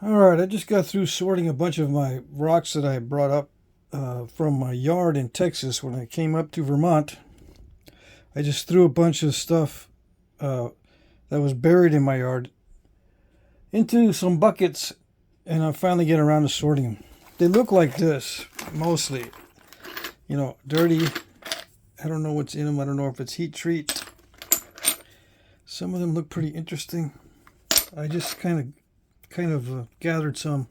Alright, I just got through sorting a bunch of my rocks that I brought up from my yard in Texas when I came up to Vermont. I just threw a bunch of stuff that was buried in my yard into some buckets, and I finally get around to sorting them. They look like this, mostly. You know, dirty. I don't know what's in them. I don't know if it's heat treat. Some of them look pretty interesting. I just kind of gathered some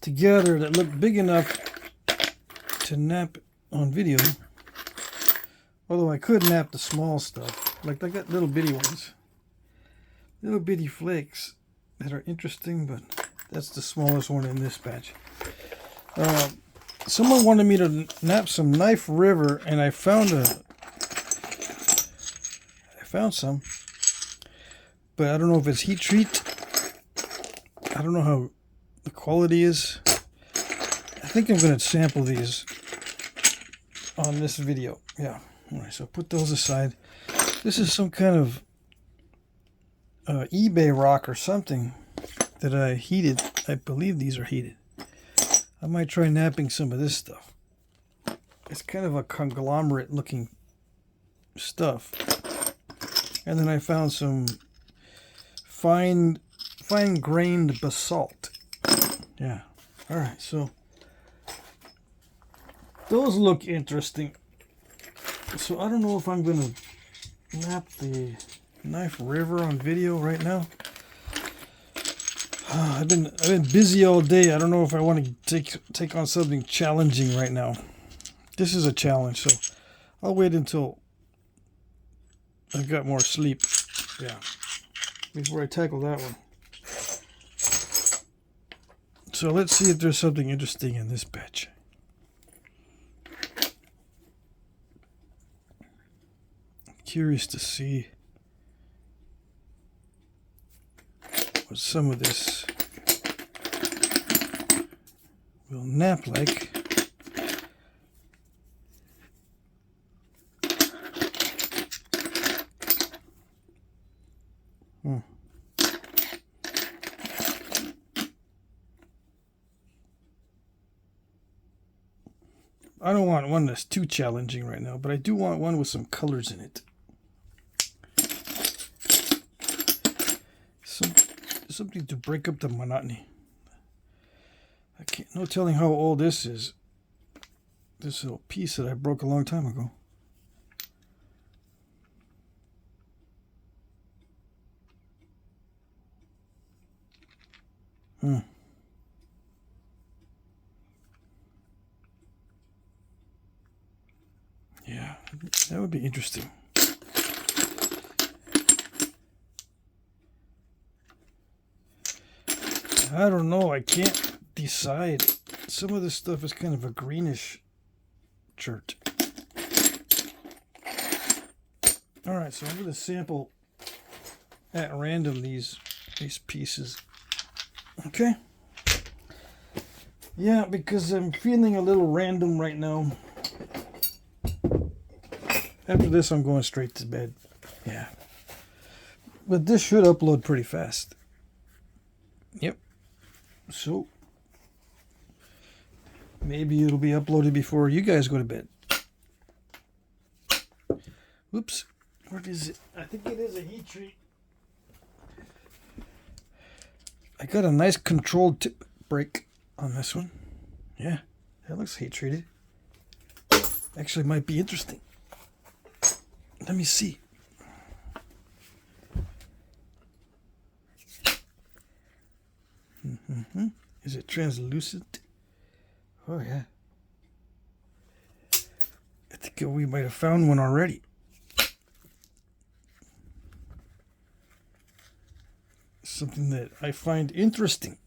together that looked big enough to nap on video. Although I could nap the small stuff. Like I got little bitty ones. Little bitty flakes that are interesting, but that's the smallest one in this batch. Someone wanted me to nap some Knife River, and I found some. But I don't know if it's heat treat. I don't know how the quality is. I think I'm going to sample these on this video. Yeah. Alright, so put those aside. This is some kind of eBay rock or something that I heated. I believe these are heated. I might try napping some of this stuff. It's kind of a conglomerate looking stuff. And then I found some fine-grained basalt. Yeah. Alright, so those look interesting. So I don't know if I'm going to nap the Knife River on video right now. I've been busy all day. I don't know if I want to take on something challenging right now. This is a challenge, so I'll wait until I've got more sleep. Yeah. Before I tackle that one. So let's see if there's something interesting in this batch. I'm curious to see what some of this will nap like. I don't want one that's too challenging right now, but I do want one with some colors in it. Something to break up the monotony. No telling how old this is. This little piece that I broke a long time ago. Yeah, that would be interesting. I don't know. I can't decide. Some of this stuff is kind of a greenish chert. Alright, so I'm going to sample at random these pieces. Okay? Yeah, because I'm feeling a little random right now. After this, I'm going straight to bed. Yeah. But this should upload pretty fast. Yep. So, maybe it'll be uploaded before you guys go to bed. Oops. What is it? I think it is a heat treat. I got a nice controlled tip break on this one. Yeah, that looks heat treated. Actually, might be interesting. Let me see. Is it translucent? Oh, yeah. I think we might have found one already. Something that I find interesting.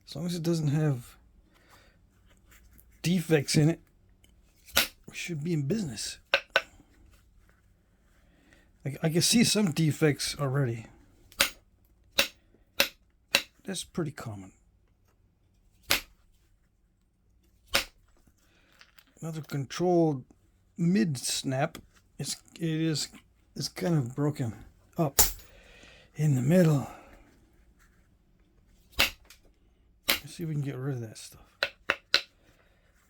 As long as it doesn't have defects in it, we should be in business. I can see some defects already. That's pretty common. another controlled mid snap. It's kind of broken up in the middle. Let's see if we can get rid of that stuff.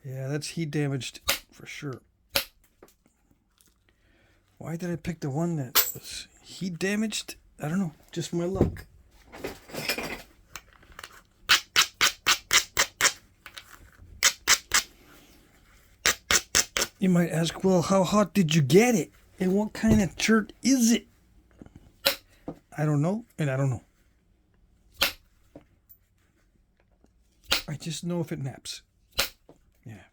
Yeah, that's heat damaged for sure. Why did I pick the one that was heat damaged? I don't know. Just my luck. You might ask, well, how hot did you get it? And what kind of chert is it? I don't know, and I don't know. I just know if it naps. Yeah.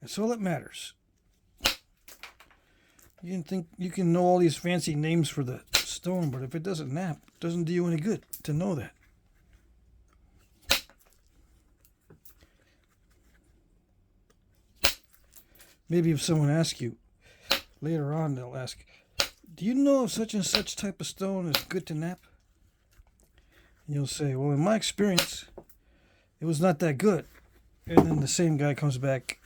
That's all that matters. You can think you can know all these fancy names for the stone, but if it doesn't nap, it doesn't do you any good to know that. Maybe if someone asks you later on, they'll ask, do you know if such and such type of stone is good to nap? And you'll say, well, in my experience, it was not that good. And then the same guy comes back,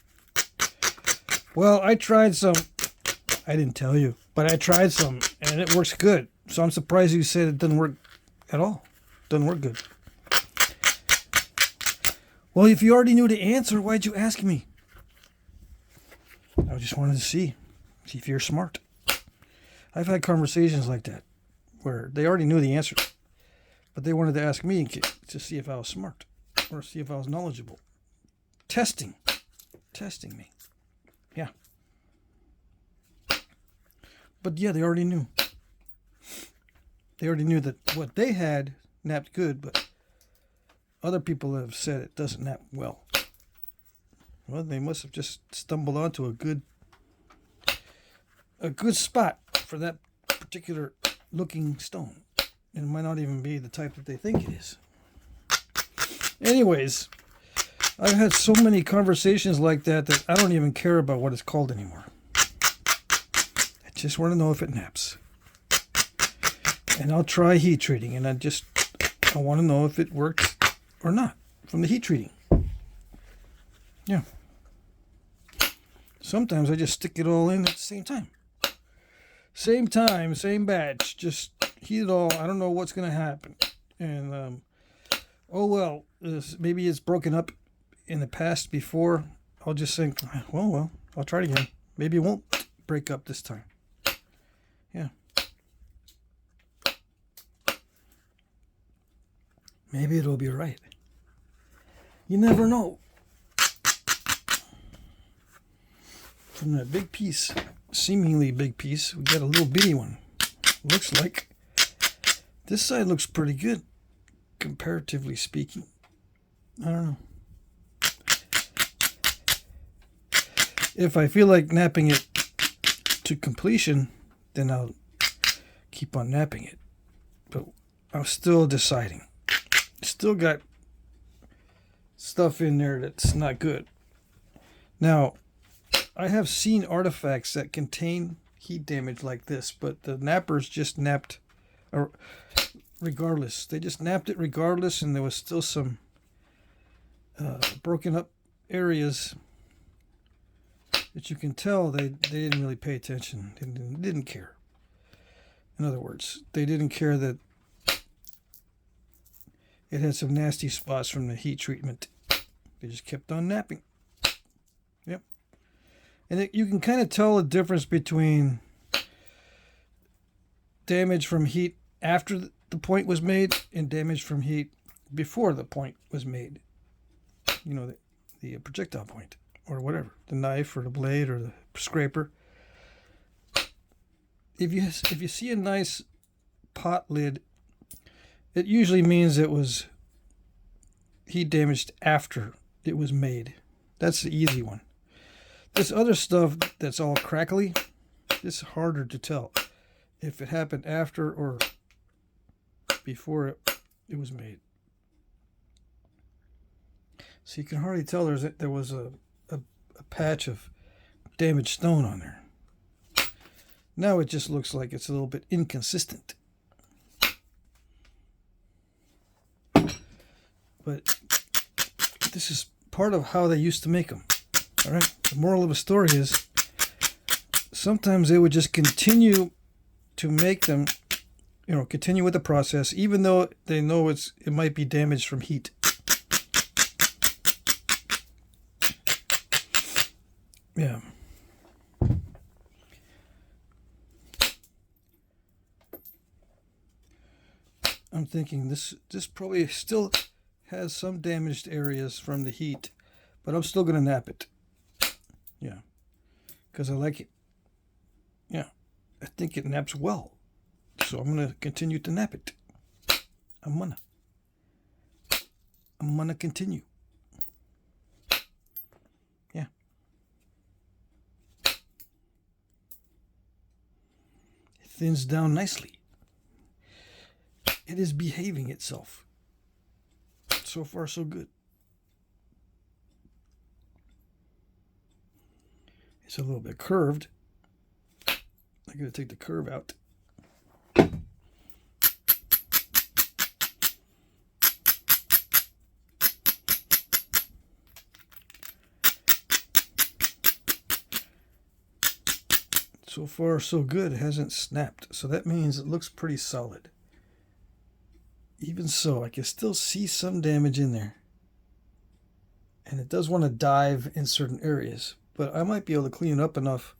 well, I tried some. I didn't tell you, but I tried some and it works good. So I'm surprised you said it doesn't work at all. Doesn't work good. Well, if you already knew the answer, why'd you ask me? I just wanted to see if you're smart. I've had conversations like that where they already knew the answer, but they wanted to ask me to see if I was smart or see if I was knowledgeable. Testing me. Yeah. But yeah, they already knew. They already knew that what they had napped good, but other people have said it doesn't nap well. Well, they must have just stumbled onto a good spot for that particular looking stone. And it might not even be the type that they think it is. Anyways, I've had so many conversations like that I don't even care about what it's called anymore. I just want to know if it naps. And I'll try heat treating, and I want to know if it works or not from the heat treating. Yeah. Sometimes I just stick it all in at the same time. Same time, same batch. Just heat it all. I don't know what's going to happen. And, oh well, maybe it's broken up in the past before. I'll just think, well, I'll try it again. Maybe it won't break up this time. Yeah. Maybe it'll be right. You never know. From that big piece, seemingly big piece, we got a little bitty one. Looks like this side looks pretty good, comparatively speaking. I don't know. If I feel like napping it to completion, then I'll keep on napping it. But I'm still deciding. Still got stuff in there that's not good. Now, I have seen artifacts that contain heat damage like this, but the nappers just napped regardless. They just napped it regardless, and there was still some broken up areas that you can tell they didn't really pay attention. They didn't care. In other words, they didn't care that it had some nasty spots from the heat treatment. They just kept on napping. Yep. And you can kind of tell the difference between damage from heat after the point was made and damage from heat before the point was made. You know, the projectile point or whatever, the knife or the blade or the scraper. If you see a nice pot lid, it usually means it was heat damaged after it was made. That's the easy one. This other stuff that's all crackly, it's harder to tell if it happened after or before it was made. So you can hardly tell there was a patch of damaged stone on there. Now it just looks like it's a little bit inconsistent. But this is part of how they used to make them. All right. The moral of the story is sometimes they would just continue to make them, continue with the process, even though they know it might be damaged from heat. Yeah. I'm thinking this probably still has some damaged areas from the heat, but I'm still going to nap it. Yeah. Because I like it. Yeah. I think it naps well. So I'm going to continue to nap it. I'm gonna continue. Yeah. It thins down nicely. It is behaving itself. So far, so good. It's a little bit curved. I gotta take the curve out. So far, so good. It hasn't snapped. So that means it looks pretty solid. Even so, I can still see some damage in there. And it does want to dive in certain areas. But I might be able to clean it up enough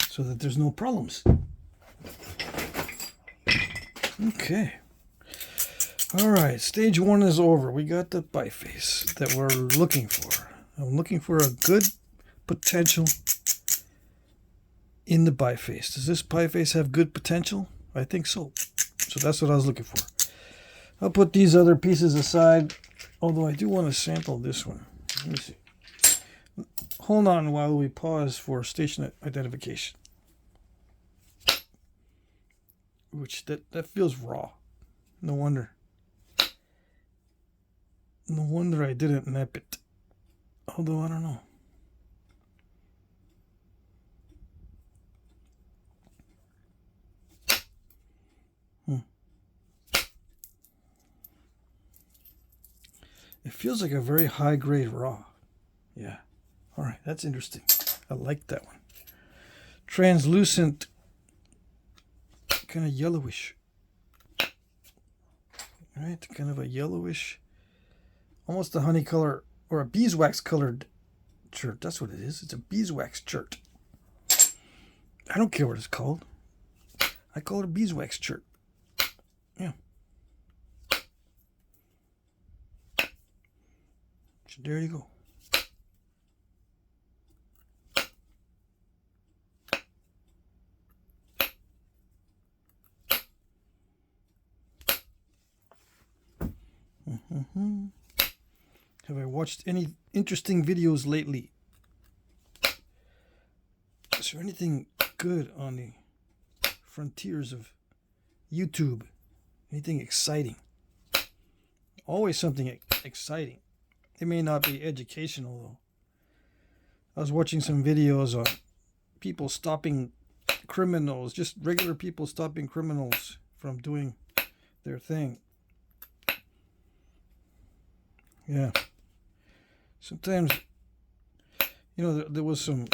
so that there's no problems. Okay. All right. Stage 1 is over. We got the biface that we're looking for. I'm looking for a good potential in the biface. Does this biface have good potential? I think so. So that's what I was looking for. I'll put these other pieces aside, although I do want to sample this one. Let me see. Hold on while we pause for station identification. Which that feels raw. No wonder. No wonder I didn't nap it. Although I don't know. It feels like a very high grade raw. Yeah. All right. That's interesting. I like that one. Translucent. Kind of yellowish. All right. Kind of a yellowish. Almost a honey color or a beeswax colored chert. That's what it is. It's a beeswax chert. I don't care what it's called. I call it a beeswax chert. Yeah. So there you go. Have I watched any interesting videos lately? Is there anything good on the frontiers of YouTube? Anything exciting? Always something exciting. It may not be educational, though. I was watching some videos on people stopping criminals, just regular people stopping criminals from doing their thing. Yeah. Sometimes, there was some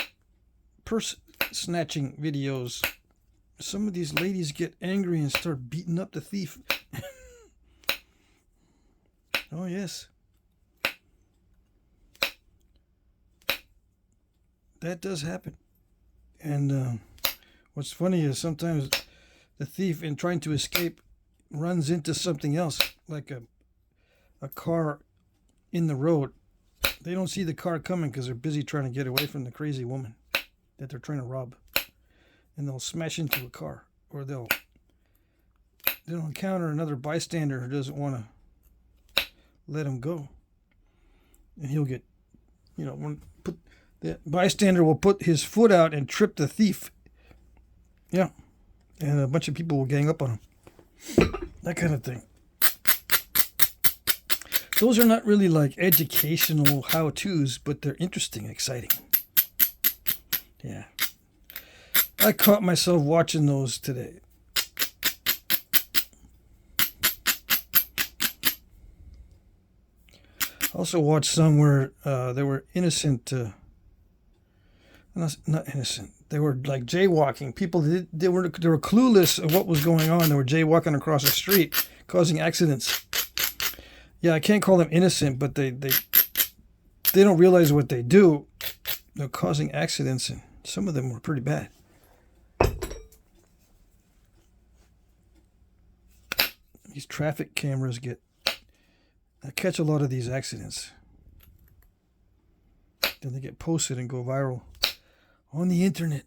purse snatching videos. Some of these ladies get angry and start beating up the thief. Oh, yes. That does happen. And what's funny is sometimes the thief, in trying to escape, runs into something else, like a car in the road. They don't see the car coming because they're busy trying to get away from the crazy woman that they're trying to rob. And they'll smash into a car, or they'll encounter another bystander who doesn't want to let him go. And he'll get, the bystander will put his foot out and trip the thief. Yeah. And a bunch of people will gang up on him. That kind of thing. Those are not really like educational how-tos, but they're interesting and exciting. Yeah. I caught myself watching those today. Also watched some where they were innocent, not innocent. They were like jaywalking. People they were clueless of what was going on. They were jaywalking across the street, causing accidents. Yeah, I can't call them innocent, but they don't realize what they do. They're causing accidents, and some of them were pretty bad. These traffic cameras catch a lot of these accidents. Then they get posted and go viral on the internet.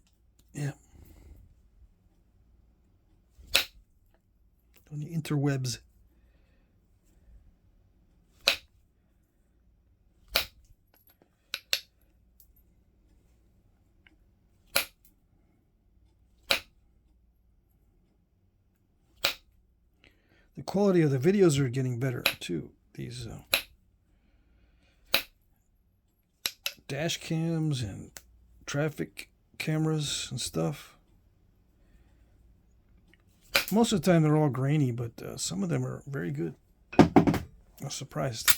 Yeah. On the interwebs. The quality of the videos are getting better too. These dash cams and traffic cameras and stuff. Most of the time they're all grainy, but some of them are very good. I was surprised.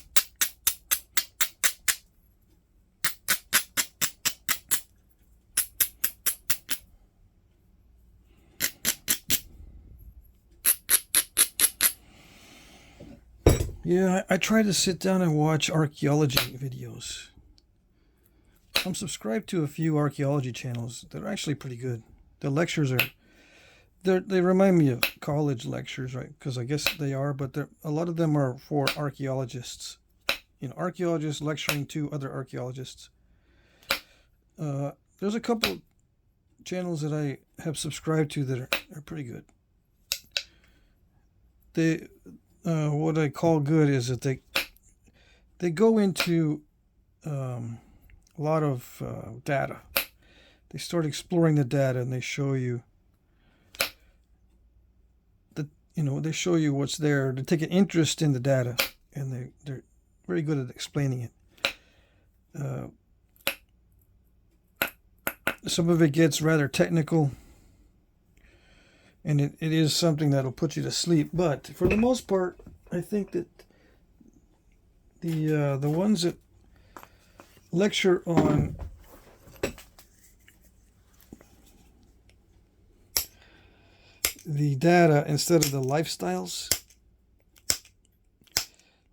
Yeah, I try to sit down and watch archaeology videos. I'm subscribed to a few archaeology channels that are actually pretty good. The lectures they remind me of college lectures, right? Because I guess they are, but a lot of them are for archaeologists. You know, archaeologists lecturing to other archaeologists. There's a couple channels that I have subscribed to that are pretty good. What I call good is that they go into a lot of data. They start exploring the data and they show you they show you what's there. They take an interest in the data and they're very good at explaining it. Some of it gets rather technical, and it is something that'll put you to sleep. But for the most part, I think that the ones that lecture on the data instead of the lifestyles,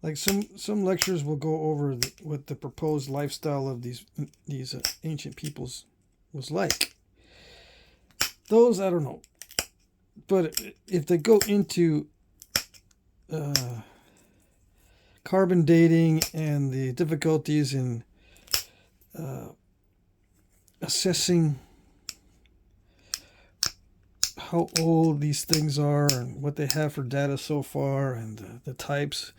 like some lectures will go over what the proposed lifestyle of these ancient peoples was like. Those, I don't know. But if they go into carbon dating and the difficulties in assessing how old these things are and what they have for data so far and the types,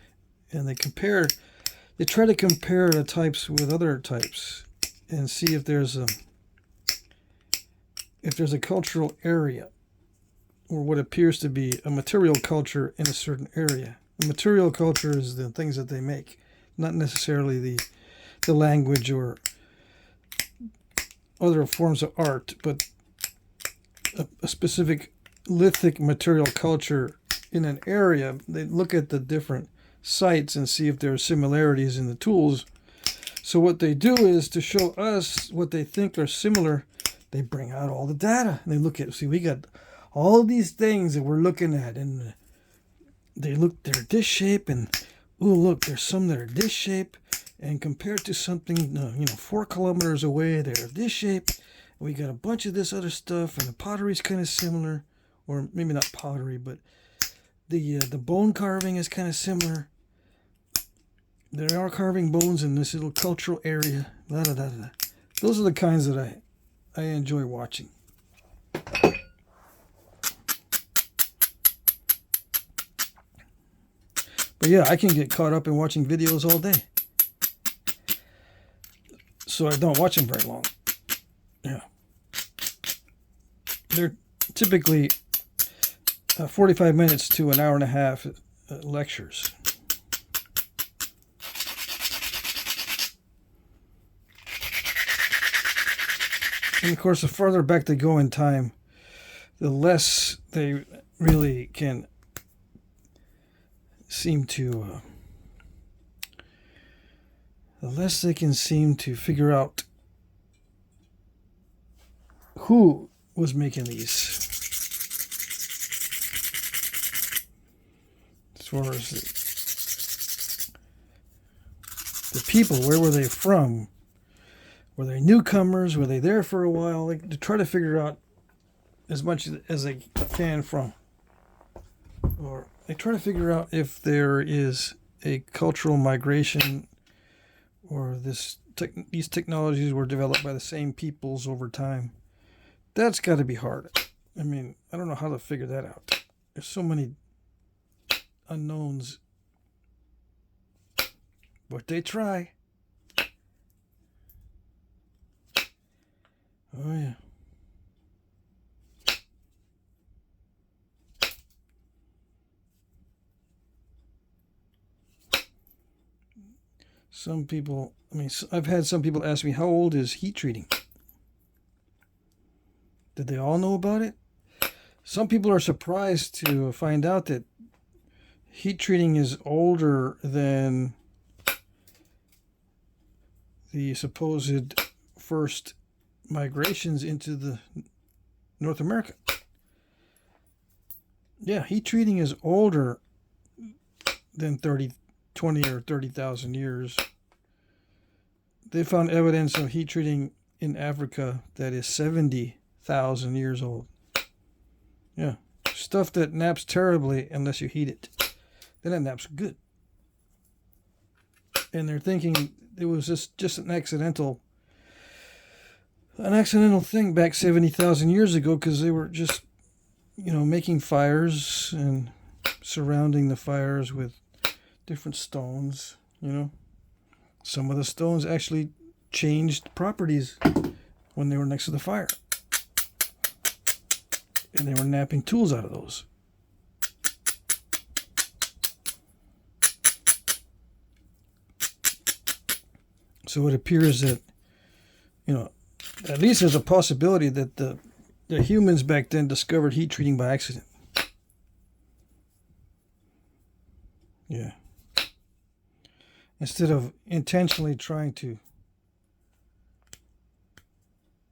and they try to compare the types with other types and see if there's a cultural area, or what appears to be a material culture in a certain area. The material culture is the things that they make, not necessarily the language or other forms of art, but a specific lithic material culture in an area. They look at the different sites and see if there are similarities in the tools. So what they do is, to show us what they think are similar, they bring out all the data. And they look at, we got all these things that we're looking at, and they're this shape, and look, there's some that are this shape, and compared to something 4 kilometers away, they're this shape. And we got a bunch of this other stuff, and the pottery's kind of similar, or maybe not pottery, but the bone carving is kind of similar. There are carving bones in this little cultural area. Those are the kinds that I enjoy watching. But yeah, I can get caught up in watching videos all day. So I don't watch them very long. Yeah. They're typically 45 minutes to an hour and a half lectures. And of course, the farther back they go in time, the less they really can seem to the less they can seem to figure out who was making these. As far as the people, where were they from? Were they newcomers? Were they there for a while? Like, to try to figure out as much as they can from. Or they try to figure out if there is a cultural migration, or these technologies were developed by the same peoples over time. That's got to be hard. I mean, I don't know how to figure that out. There's so many unknowns. But they try. Oh, yeah. Some people, I've had some people ask me, how old is heat treating? Did they all know about it? Some people are surprised to find out that heat treating is older than the supposed first migrations into the North America. Yeah, heat treating is older than 20 or 30,000 years. They found evidence of heat treating in Africa that is 70,000 years old. Yeah, stuff that naps terribly unless you heat it. Then it naps good. And they're thinking it was just an accidental thing back 70,000 years ago, because they were just, making fires and surrounding the fires with different stones, Some of the stones actually changed properties when they were next to the fire. And they were napping tools out of those. So it appears that, at least there's a possibility that the humans back then discovered heat treating by accident. Yeah. Instead of intentionally trying to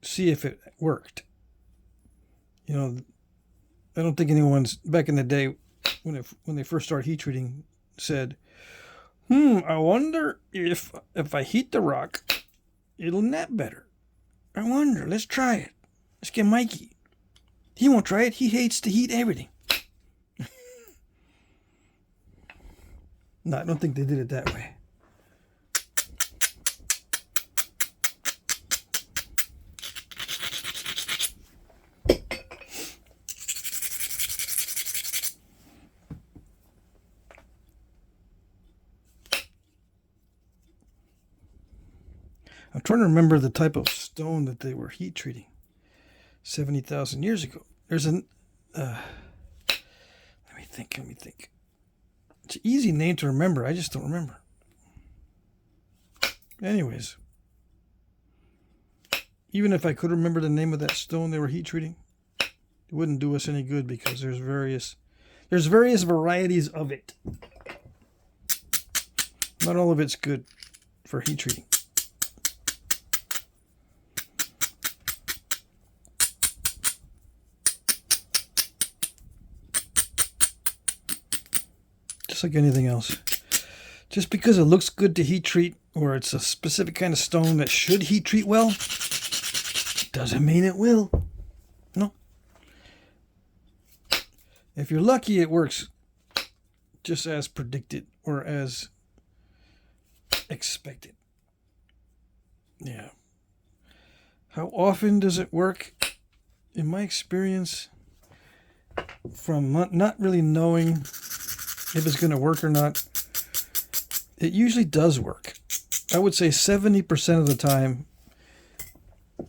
see if it worked. I don't think anyone's back in the day when they first started heat treating said, I wonder if I heat the rock, it'll nap better. I wonder, let's try it. Let's get Mikey. He won't try it. He hates to heat everything. No, I don't think they did it that way. I'm trying to remember the type of stone that they were heat treating 70,000 years ago. There's let me think. It's an easy name to remember. I just don't remember. Anyways, even if I could remember the name of that stone they were heat treating, it wouldn't do us any good, because there's various varieties of it. Not all of it's good for heat treating. Just like anything else. Just because it looks good to heat treat, or it's a specific kind of stone that should heat treat well, doesn't mean it will. No. If you're lucky, it works just as predicted or as expected. Yeah. How often does it work? In my experience, from not really knowing if it's going to work or not, it usually does work. I would say 70% of the time,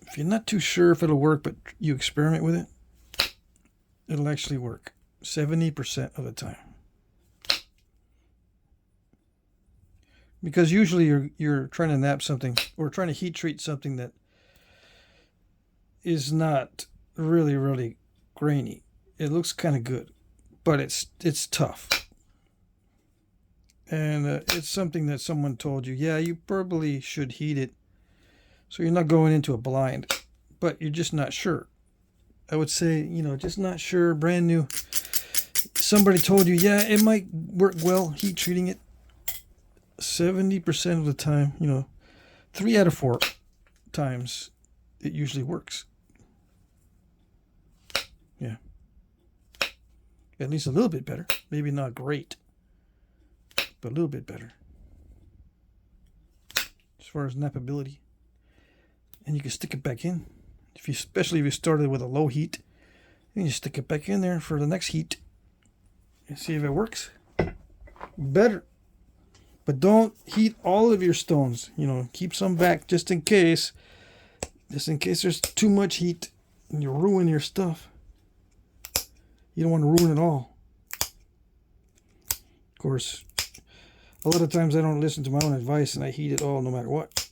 if you're not too sure if it'll work, but you experiment with it, it'll actually work. 70% of the time. Because usually you're trying to nap something, or trying to heat treat something that is not really, really grainy. It looks kind of good, but it's tough. And it's something that someone told you, yeah, you probably should heat it so you're not going into a blind, but you're just not sure. I would say, just not sure, brand new. Somebody told you, yeah, it might work well, heat treating it. 70% of the time, 3 out of 4 times it usually works. Yeah. At least a little bit better. Maybe not great, but a little bit better. As far as nappability. And you can stick it back in. Especially if you started with a low heat. You can stick it back in there for the next heat. And see if it works. Better. But don't heat all of your stones. Keep some back just in case. Just in case there's too much heat and you ruin your stuff. You don't want to ruin it all. Of course, a lot of times I don't listen to my own advice and I heat it all no matter what.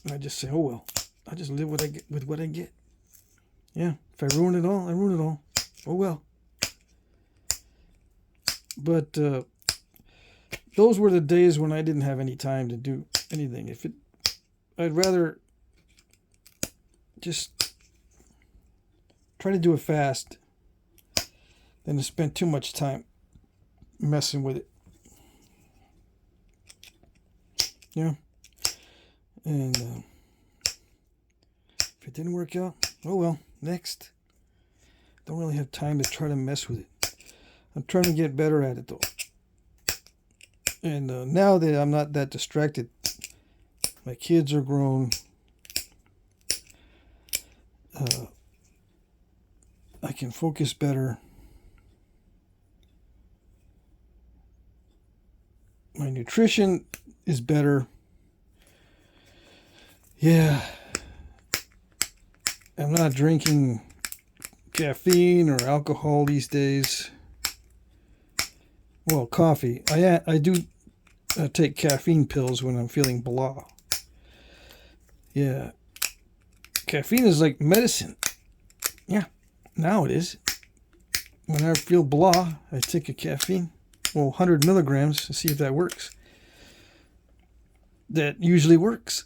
And I just say, oh well, I just live with what I get. Yeah, if I ruin it all, I ruin it all. Oh well. But those were the days when I didn't have any time to do anything. I'd rather just try to do it fast than to spend too much time messing with it. Yeah. And if it didn't work out, oh well, next. Don't really have time to try to mess with it. I'm trying to get better at it though. And now that I'm not that distracted, my kids are grown. I can focus better. My nutrition is better. Yeah. I'm not drinking caffeine or alcohol these days. Well, coffee. I do take caffeine pills when I'm feeling blah. Yeah. Caffeine is like medicine. Yeah. Now it is. When I feel blah, I take a caffeine. Well, 100 milligrams to see if that works. That usually works.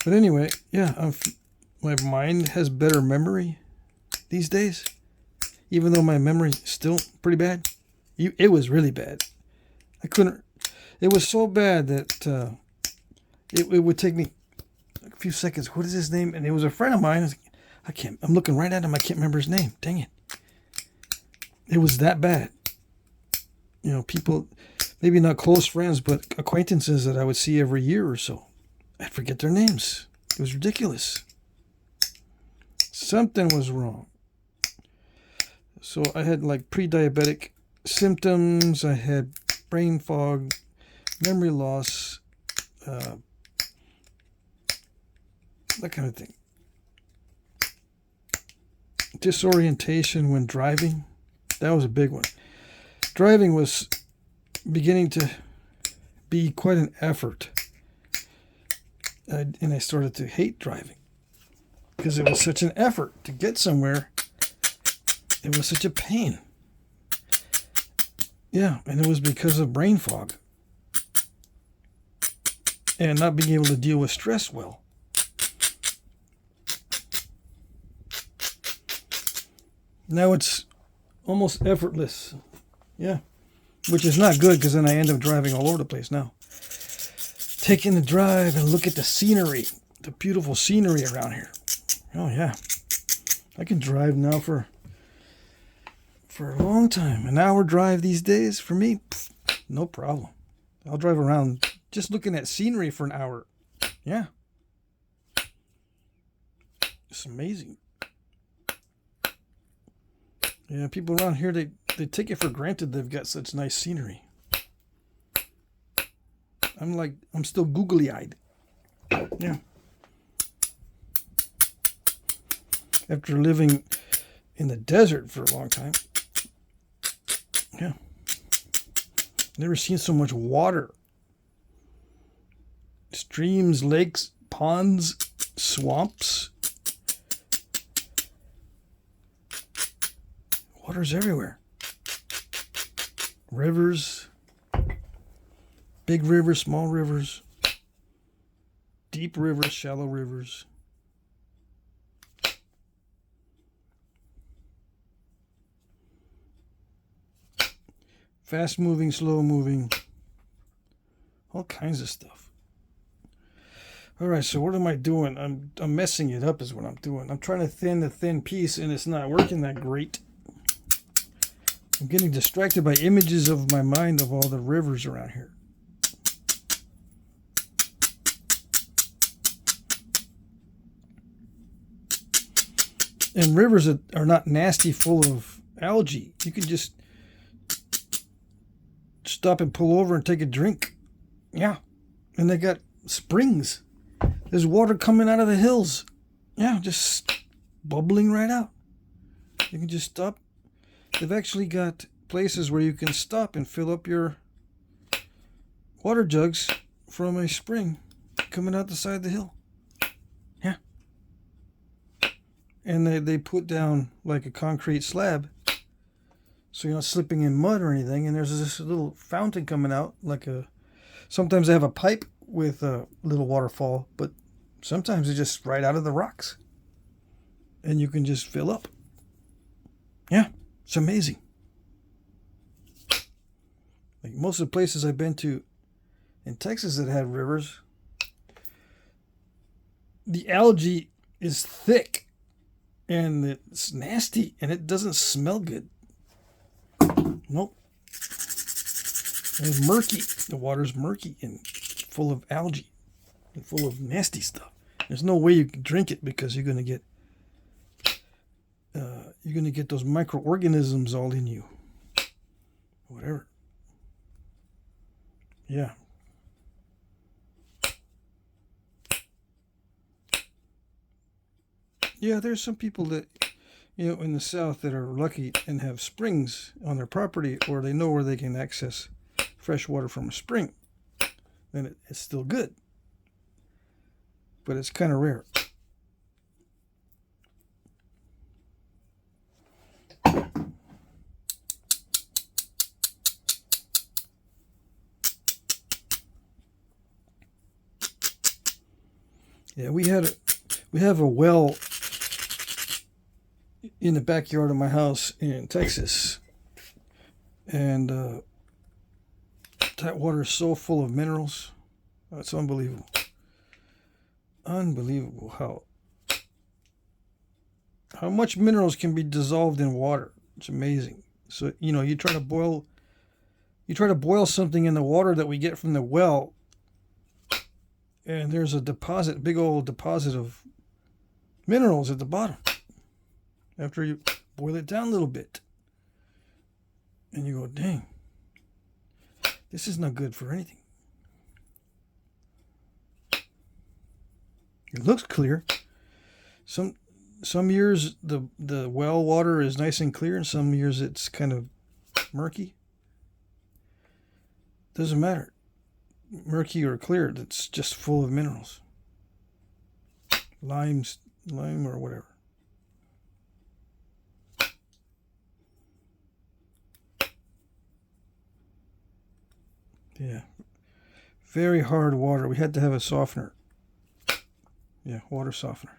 But anyway, yeah, my mind has better memory these days. Even though my memory is still pretty bad. It was really bad. It was so bad that it would take me a few seconds. What is his name? And it was a friend of mine. I'm looking right at him. I can't remember his name. Dang it. It was that bad. People, maybe not close friends, but acquaintances that I would see every year or so. I'd forget their names. It was ridiculous. Something was wrong. So I had like pre-diabetic symptoms. I had brain fog, memory loss, that kind of thing. Disorientation when driving. That was a big one. Driving was beginning to be quite an effort. And I started to hate driving because it was such an effort to get somewhere. It was such a pain. Yeah, and it was because of brain fog and not being able to deal with stress well. Now it's almost effortless. Yeah, which is not good because then I end up driving all over the place now. Taking the drive and look at the scenery, the beautiful scenery around here. Oh yeah, I can drive now for a long time. An hour drive these days for me, no problem. I'll drive around just looking at scenery for an hour. Yeah, it's amazing. Yeah, people around here, they take it for granted they've got such nice scenery. I'm still googly-eyed. Yeah. After living in the desert for a long time. Yeah. Never seen so much water. Streams, lakes, ponds, swamps. Water's everywhere. Rivers, big rivers, small rivers, deep rivers, shallow rivers. Fast moving, slow moving, all kinds of stuff. All right, so what am I doing? I'm messing it up is what I'm doing. I'm trying to thin the thin piece and it's not working that great. I'm getting distracted by images of my mind of all the rivers around here. And rivers are not nasty full of algae. You can just stop and pull over and take a drink. Yeah. And they got springs. There's water coming out of the hills. Yeah, just bubbling right out. You can just stop. They've actually got places where you can stop and fill up your water jugs from a spring coming out the side of the hill. Yeah. And they put down like a concrete slab so you're not slipping in mud or anything. And there's this little fountain coming out like a... Sometimes they have a pipe with a little waterfall, but sometimes it's just right out of the rocks. And you can just fill up. Yeah, it's amazing. Like most of the places I've been to in Texas that have rivers, the algae is thick and it's nasty and it doesn't smell good. Nope. It's murky. The water's murky and full of algae and full of nasty stuff. There's no way you can drink it because you're gonna get those microorganisms all in you. Whatever. Yeah. Yeah, there's some people that, in the South that are lucky and have springs on their property, or they know where they can access fresh water from a spring. Then it's still good. But it's kind of rare. Yeah, we have a well in the backyard of my house in Texas, and that water is so full of minerals. It's unbelievable. Unbelievable how much minerals can be dissolved in water. It's amazing. So you try to boil something in the water that we get from the well, and there's a deposit, big old deposit of minerals at the bottom after you boil it down a little bit. And you go, dang, this is not good for anything. It looks clear. Some years the well water is nice and clear, and some years it's kind of murky. Doesn't matter. Murky or clear, it's just full of minerals. Lime or whatever. Yeah. Very hard water. We had to have a softener. Yeah, water softener.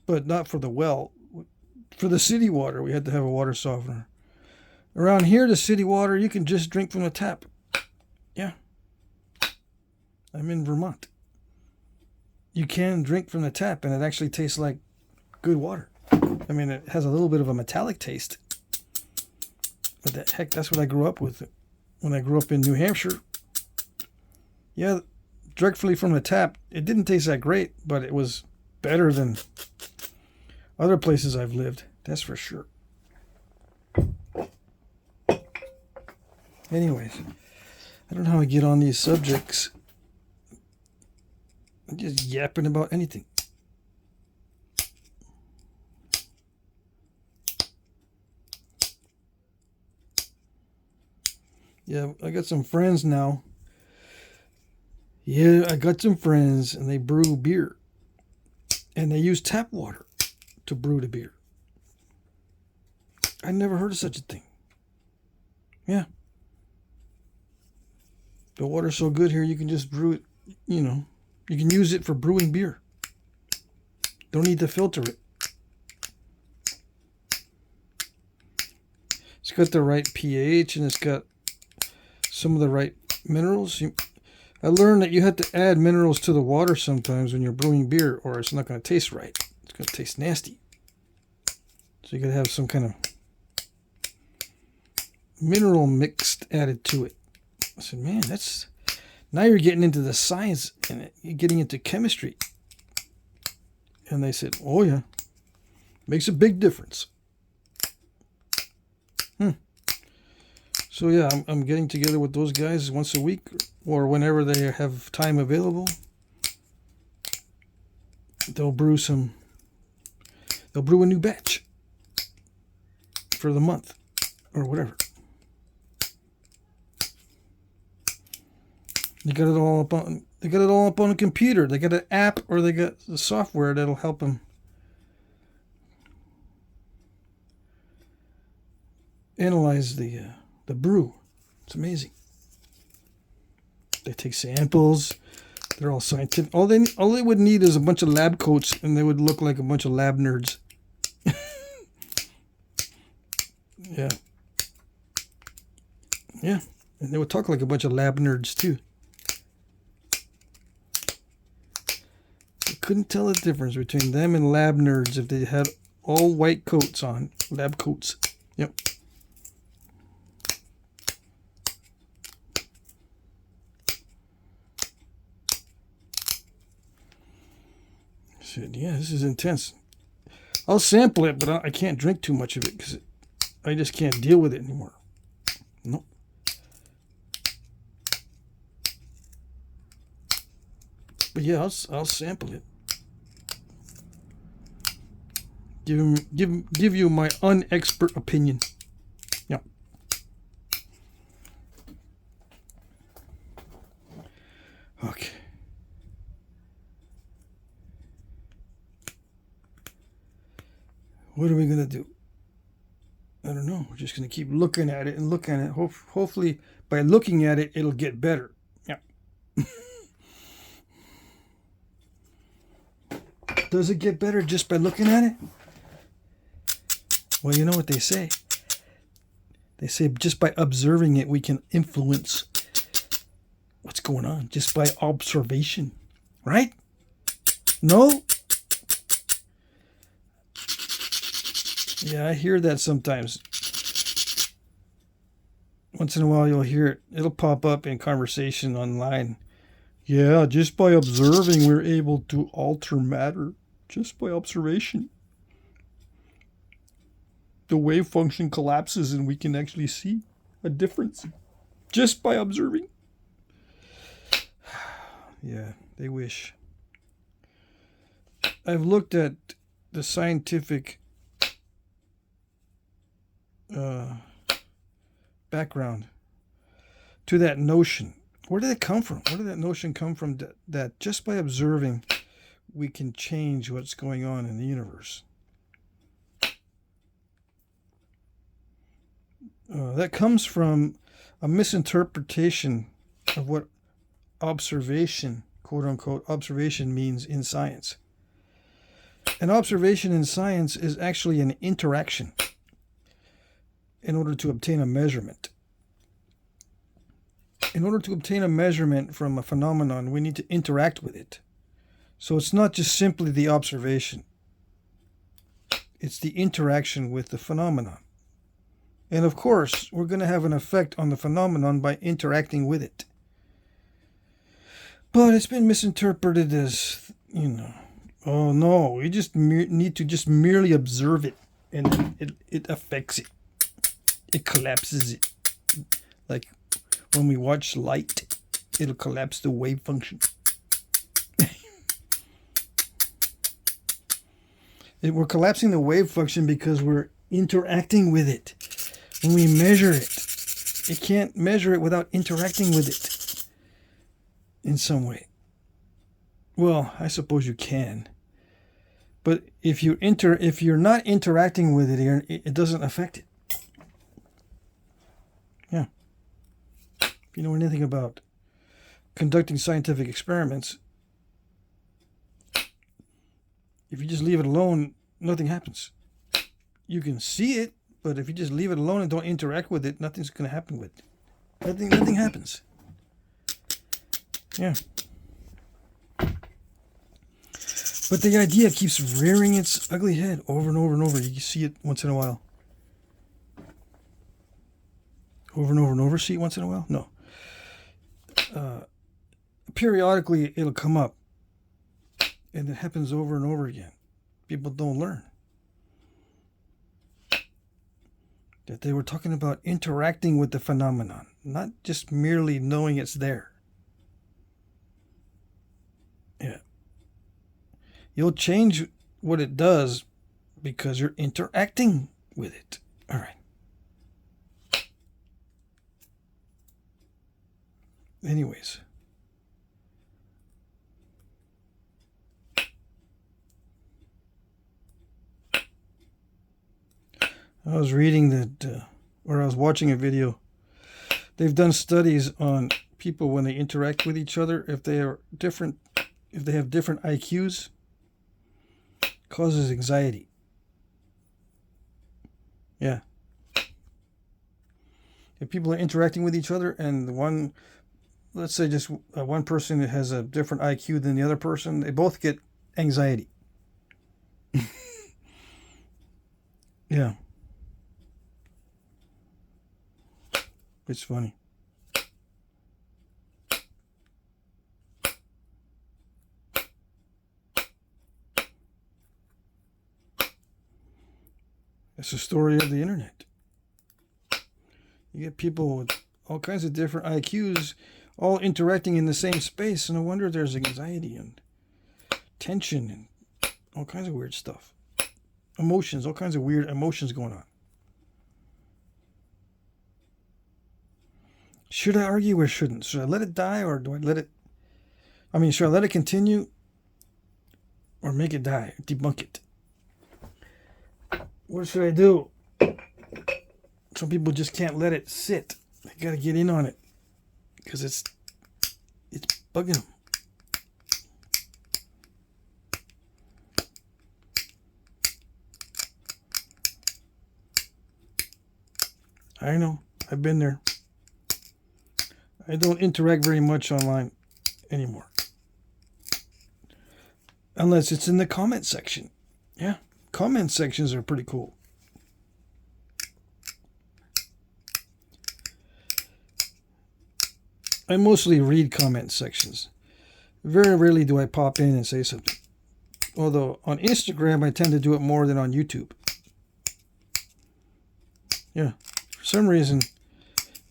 But not for the well. For the city water, we had to have a water softener. Around here, the city water, you can just drink from the tap. Yeah. I'm in Vermont. You can drink from the tap, and it actually tastes like good water. I mean, it has a little bit of a metallic taste. But that's what I grew up with. When I grew up in New Hampshire. Yeah, directly from the tap, it didn't taste that great, but it was better than other places I've lived. That's for sure. Anyways, I don't know how I get on these subjects. I'm just yapping about anything. Yeah, I got some friends now. Yeah, I got some friends, and they brew beer. And they use tap water to brew the beer. I never heard of such a thing. Yeah. The water's so good here, you can just brew it, you know. You can use it for brewing beer. Don't need to filter it. It's got the right pH and it's got some of the right minerals. I learned that you have to add minerals to the water sometimes when you're brewing beer, or it's not going to taste right. It's going to taste nasty. So you got to have some kind of mineral mixed added to it. I said, man, that's... Now you're getting into the science in it. You're getting into chemistry. And they said, oh yeah, makes a big difference. So yeah, I'm getting together with those guys once a week or whenever they have time available. They'll brew a new batch for the month or whatever. They got it all up on a computer. They got an app or they got the software that'll help them analyze the brew. It's amazing. They take samples. They're all scientific. All they would need is a bunch of lab coats, and they would look like a bunch of lab nerds. Yeah. Yeah. And they would talk like a bunch of lab nerds too. You couldn't tell the difference between them and lab nerds if they had all white coats on. Lab coats. Yep. I said, yeah, this is intense. I'll sample it, but I can't drink too much of it because I just can't deal with it anymore. Nope. But yeah, I'll sample it. Give you my unexpert opinion. Yeah. Okay. What are we gonna do? I don't know. We're just gonna keep looking at it and looking at it. Hopefully, by looking at it, it'll get better. Yeah. Does it get better just by looking at it? Well, you know what they say. They say just by observing it, we can influence what's going on. Just by observation. Right? No? Yeah, I hear that sometimes. Once in a while you'll hear it. It'll pop up in conversation online. Yeah, just by observing we're able to alter matter. Just by observation. The wave function collapses and we can actually see a difference. Just by observing. Yeah, they wish. I've looked at the scientific background to that notion. Where did it come from? Where did that notion come from that just by observing we can change what's going on in the universe? That comes from a misinterpretation of what observation, quote unquote, observation means in science. An observation in science is actually an interaction in order to obtain a measurement. In order to obtain a measurement from a phenomenon, we need to interact with it. So it's not just simply the observation. It's the interaction with the phenomenon. And of course, we're going to have an effect on the phenomenon by interacting with it. But it's been misinterpreted as, oh no, we just need to just merely observe it and then it affects it. It collapses it. Like when we watch light, it'll collapse the wave function. We're collapsing the wave function because we're interacting with it. When we measure it, it can't measure it without interacting with it in some way. Well, I suppose you can. But if you're not interacting with it, it doesn't affect it. Yeah. If you know anything about conducting scientific experiments, if you just leave it alone, nothing happens. You can see it, but if you just leave it alone and don't interact with it, nothing's going to happen with it. Nothing happens. Yeah. But the idea keeps rearing its ugly head over and over and over. You see it once in a while. Over and over and over. See it once in a while? No. Periodically, it'll come up. And it happens over and over again. People don't learn. That they were talking about interacting with the phenomenon, not just merely knowing it's there. Yeah. You'll change what it does because you're interacting with it. All right. Anyways. I was reading that, or I was watching a video. They've done studies on people when they interact with each other. If they have different IQs, causes anxiety. Yeah. If people are interacting with each other and let's say just one person that has a different IQ than the other person, they both get anxiety. Yeah. It's funny. It's the story of the internet. You get people with all kinds of different IQs all interacting in the same space, and no wonder there's anxiety and tension and all kinds of weird stuff. Emotions, all kinds of weird emotions going on. Should I argue or shouldn't? Should I let it die or do I let it... should I let it continue or make it die? Debunk it. What should I do? Some people just can't let it sit. They got to get in on it because it's bugging them. I know. I've been there. I don't interact very much online anymore. Unless it's in the comment section. Yeah. Comment sections are pretty cool. I mostly read comment sections. Very rarely do I pop in and say something. Although on Instagram I tend to do it more than on YouTube. Yeah. For some reason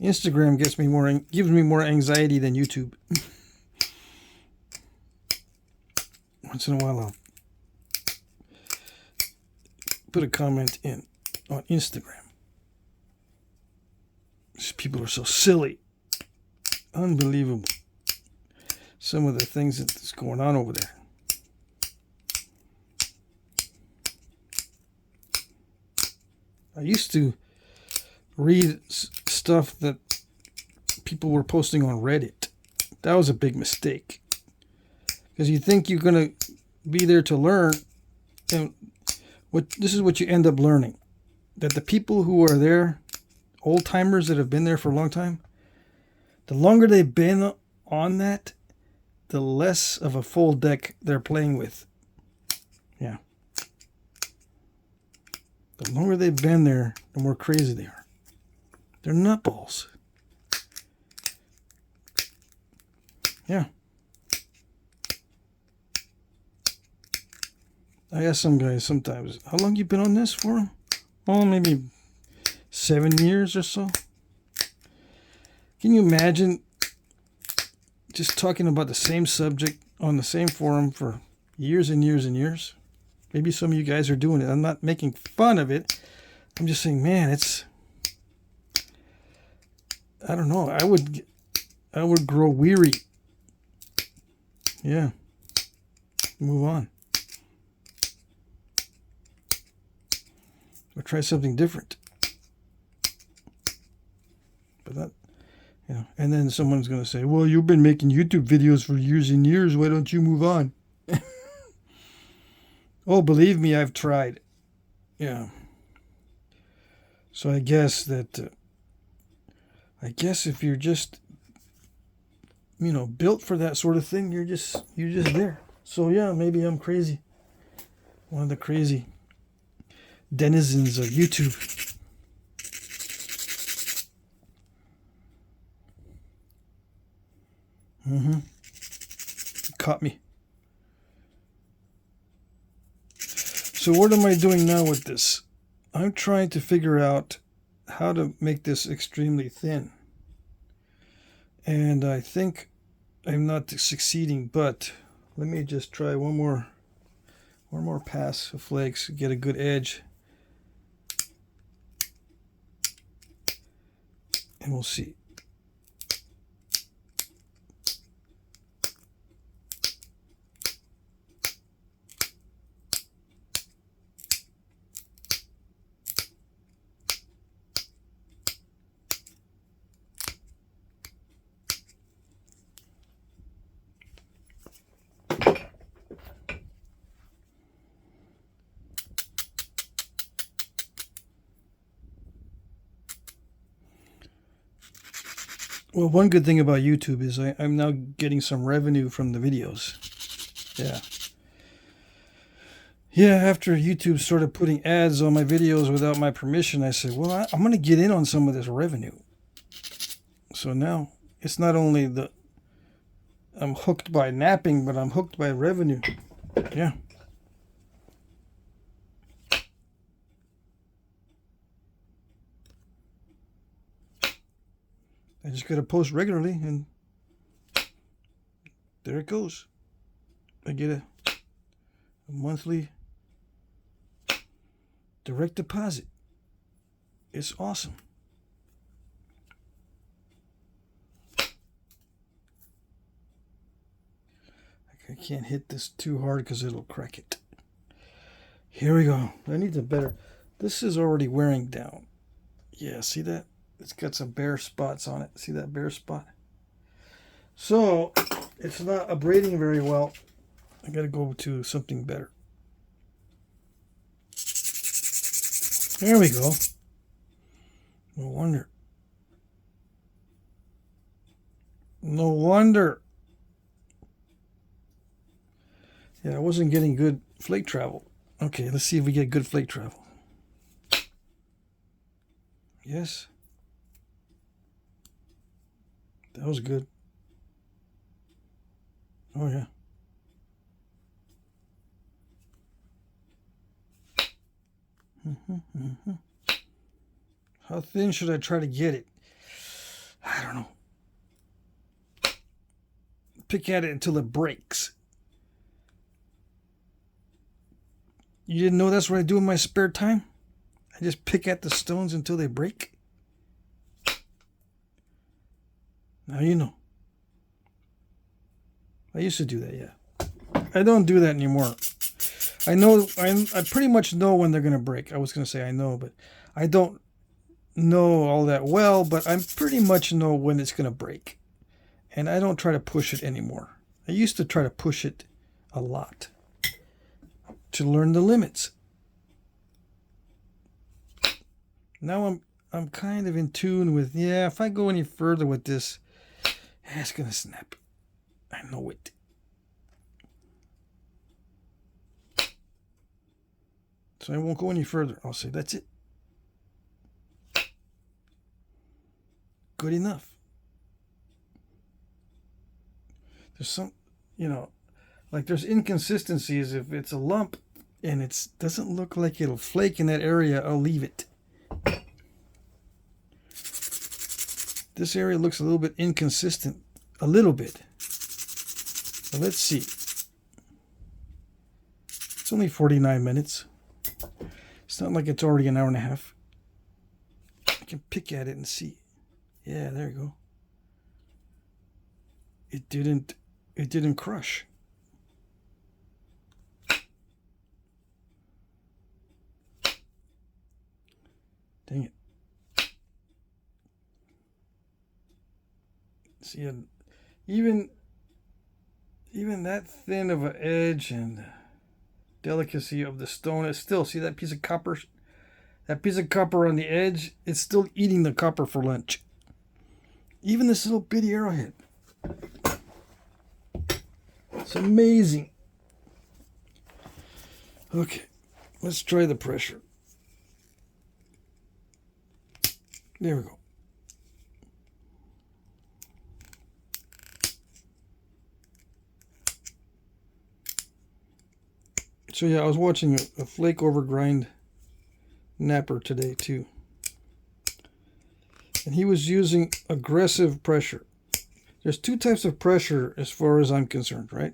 Instagram gives me more anxiety than YouTube. Once in a while I'll put a comment in on Instagram. These people are so silly. Unbelievable. Some of the things that's going on over there. I used to read stuff that people were posting on Reddit. That was a big mistake. Because you think you're going to be there to learn, and this is what you end up learning. That the people who are there, old timers that have been there for a long time, the longer they've been on that, the less of a full deck they're playing with. Yeah. The longer they've been there, the more crazy they are. They're nutballs. Yeah. I ask some guys sometimes, how long you been on this for? Well, maybe 7 years or so. Can you imagine just talking about the same subject on the same forum for years and years and years? Maybe some of you guys are doing it. I'm not making fun of it. I'm just saying, man, it's... I don't know. I would grow weary. Yeah. Move on. or try something different. But that, you know, and then someone's going to say, well, you've been making YouTube videos for years and years. Why don't you move on? Oh, believe me, I've tried. Yeah. So I guess that, if you're just, you know, built for that sort of thing, you're just there. So yeah, maybe I'm crazy. One of the crazy denizens of YouTube. Caught me. So what am I doing now with this? I'm trying to figure out how to make this extremely thin. And I think I'm not succeeding, but let me just try one more pass of flakes, get a good edge. And we'll see. Well, one good thing about YouTube is I'm now getting some revenue from the videos. Yeah. Yeah, after YouTube started putting ads on my videos without my permission, I said, well, I'm going to get in on some of this revenue. So now it's not only I'm hooked by napping, but I'm hooked by revenue. Yeah. I just got to post regularly, and there it goes. I get a monthly direct deposit. It's awesome. I can't hit this too hard because it'll crack it. Here we go. I need to better. This is already wearing down. Yeah, see that? It's got some bare spots on it. See that bare spot? So it's not abrading very well. I got to go to something better. There we go. No wonder. No wonder. Yeah, I wasn't getting good flake travel. Okay, let's see if we get good flake travel. Yes. That was good. Oh, yeah. How thin should I try to get it? I don't know. Pick at it until it breaks. You didn't know that's what I do in my spare time? I just pick at the stones until they break. Now you know. I used to do that, yeah. I don't do that anymore. I know, I pretty much know when they're going to break. I was going to say I know, but I don't know all that well, but I pretty much know when it's going to break. And I don't try to push it anymore. I used to try to push it a lot to learn the limits. Now I'm kind of in tune with, yeah, if I go any further with this, it's going to snap. I know it. So I won't go any further. I'll say, that's it. Good enough. There's some, like there's inconsistencies. If it's a lump and it doesn't look like it'll flake in that area, I'll leave it. This area looks a little bit inconsistent. A little bit. So let's see. It's only 49 minutes. It's not like it's already an hour and a half. I can pick at it and see. Yeah, there you go. It didn't crush. Dang it. See, even that thin of an edge and delicacy of the stone is still, see that piece of copper? That piece of copper on the edge, it's still eating the copper for lunch. Even this little bitty arrowhead. It's amazing. Okay, let's try the pressure. There we go. So yeah, I was watching a flake over grind napper today too. And he was using aggressive pressure. There's two types of pressure as far as I'm concerned, right?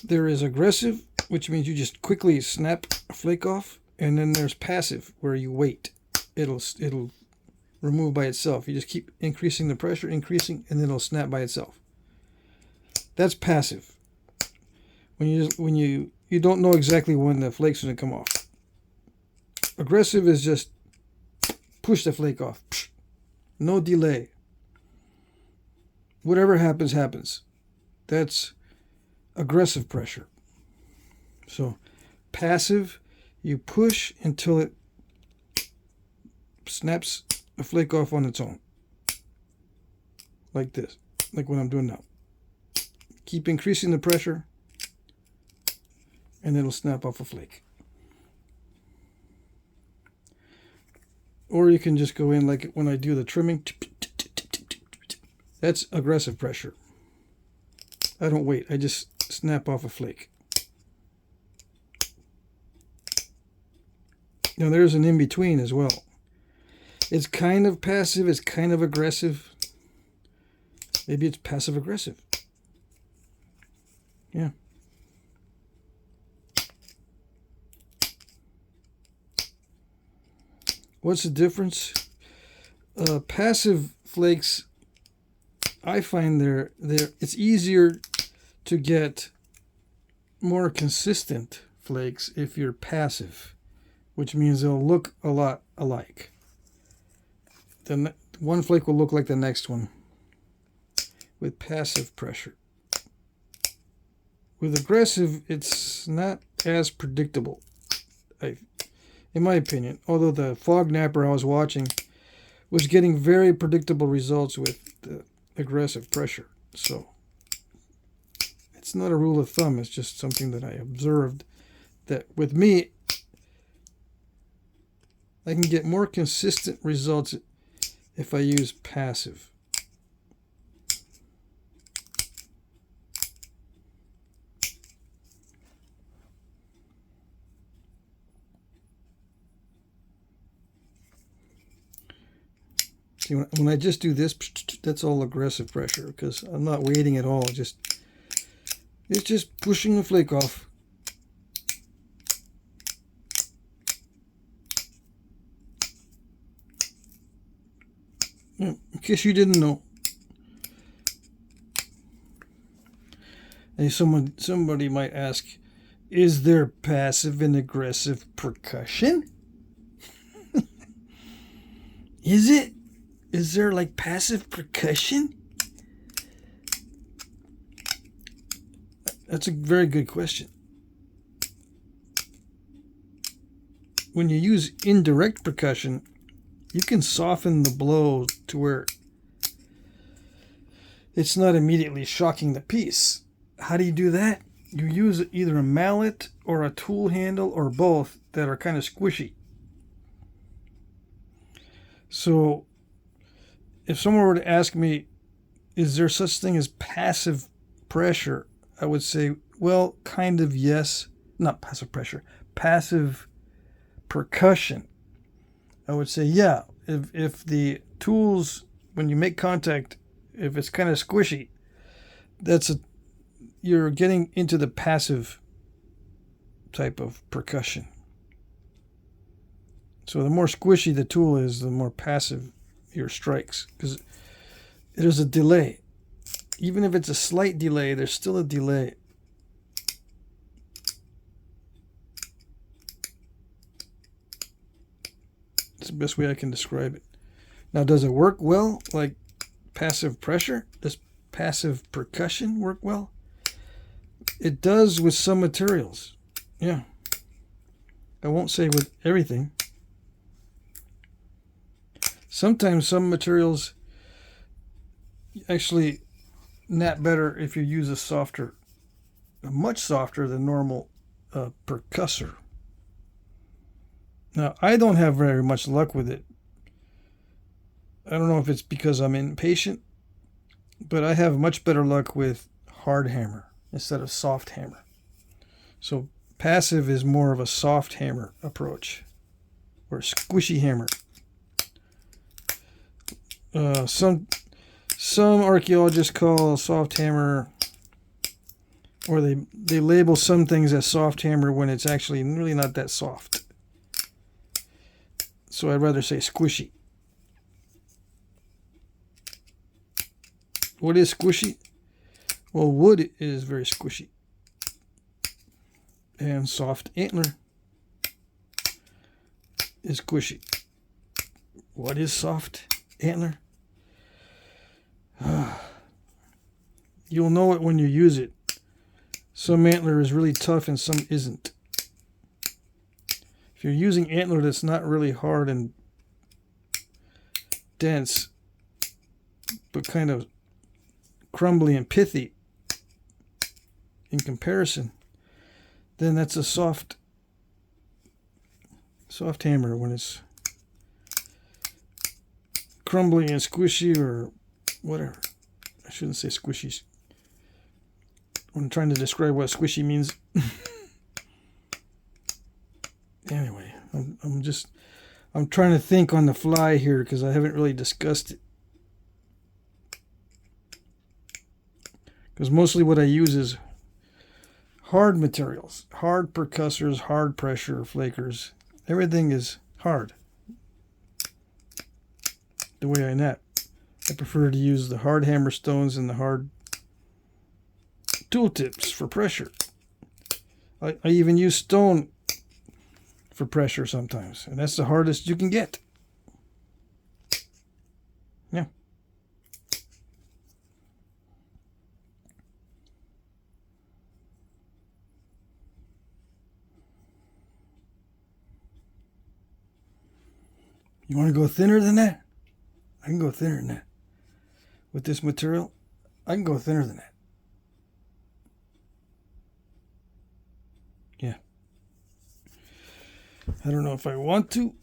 There is aggressive, which means you just quickly snap a flake off, and then there's passive, where you wait. It'll remove by itself. You just keep increasing the pressure, increasing, and then it'll snap by itself. That's passive. When you don't know exactly when the flake's going to come off. Aggressive is just push the flake off. No delay. Whatever happens, happens. That's aggressive pressure. So passive, you push until it snaps a flake off on its own. Like this. Like what I'm doing now. Keep increasing the pressure, and it'll snap off a flake. Or you can just go in like when I do the trimming. That's aggressive pressure. I don't wait. I just snap off a flake. Now there's an in-between as well. It's kind of passive. It's kind of aggressive. Maybe it's passive-aggressive. Yeah. What's the difference? Passive flakes, I find it's easier to get more consistent flakes if you're passive, which means they'll look a lot alike. Then one flake will look like the next one with passive pressure. With aggressive, it's not as predictable, in my opinion. Although the fog napper I was watching was getting very predictable results with the aggressive pressure. So it's not a rule of thumb. It's just something that I observed, that with me, I can get more consistent results if I use passive. See, when I just do this, that's all aggressive pressure because I'm not waiting at all. It's just pushing the flake off. Yeah, in case you didn't know. And somebody might ask, is there passive and aggressive percussion? Is it? Is there like passive percussion? That's a very good question. When you use indirect percussion, you can soften the blow to where it's not immediately shocking the piece. How do you do that? You use either a mallet or a tool handle or both that are kind of squishy. So if someone were to ask me, is there such thing as passive pressure? I would say, well, kind of yes. Not passive pressure. Passive percussion. I would say, yeah. If the tools, when you make contact, if it's kind of squishy, you're getting into the passive type of percussion. So the more squishy the tool is, the more passive your strikes, because there's a delay. Even if it's a slight delay, there's still a delay. That's the best way I can describe it. Now, does it work well like passive pressure? Does passive percussion work well? It does with some materials. Yeah. I won't say with everything. Sometimes some materials actually knap better if you use a much softer than normal percussor. Now, I don't have very much luck with it. I don't know if it's because I'm impatient, but I have much better luck with hard hammer instead of soft hammer. So passive is more of a soft hammer approach, or squishy hammer. Some archaeologists call soft hammer, or they label some things as soft hammer when it's actually really not that soft. So I'd rather say squishy. What is squishy? Well, wood is very squishy. And soft antler is squishy. What is soft antler? You'll know it when you use it. Some antler is really tough and some isn't. If you're using antler that's not really hard and dense, but kind of crumbly and pithy in comparison, then that's a soft hammer. When it's crumbly and squishy, or whatever. I shouldn't say squishy. I'm trying to describe what squishy means. Anyway, I'm trying to think on the fly here because I haven't really discussed it. Because mostly what I use is hard materials, hard percussors, hard pressure, flakers. Everything is hard. The way I knap. I prefer to use the hard hammer stones and the hard tool tips for pressure. I even use stone for pressure sometimes, and that's the hardest you can get. Yeah. You want to go thinner than that? I can go thinner than that. With this material, I can go thinner than that. Yeah. I don't know if I want to.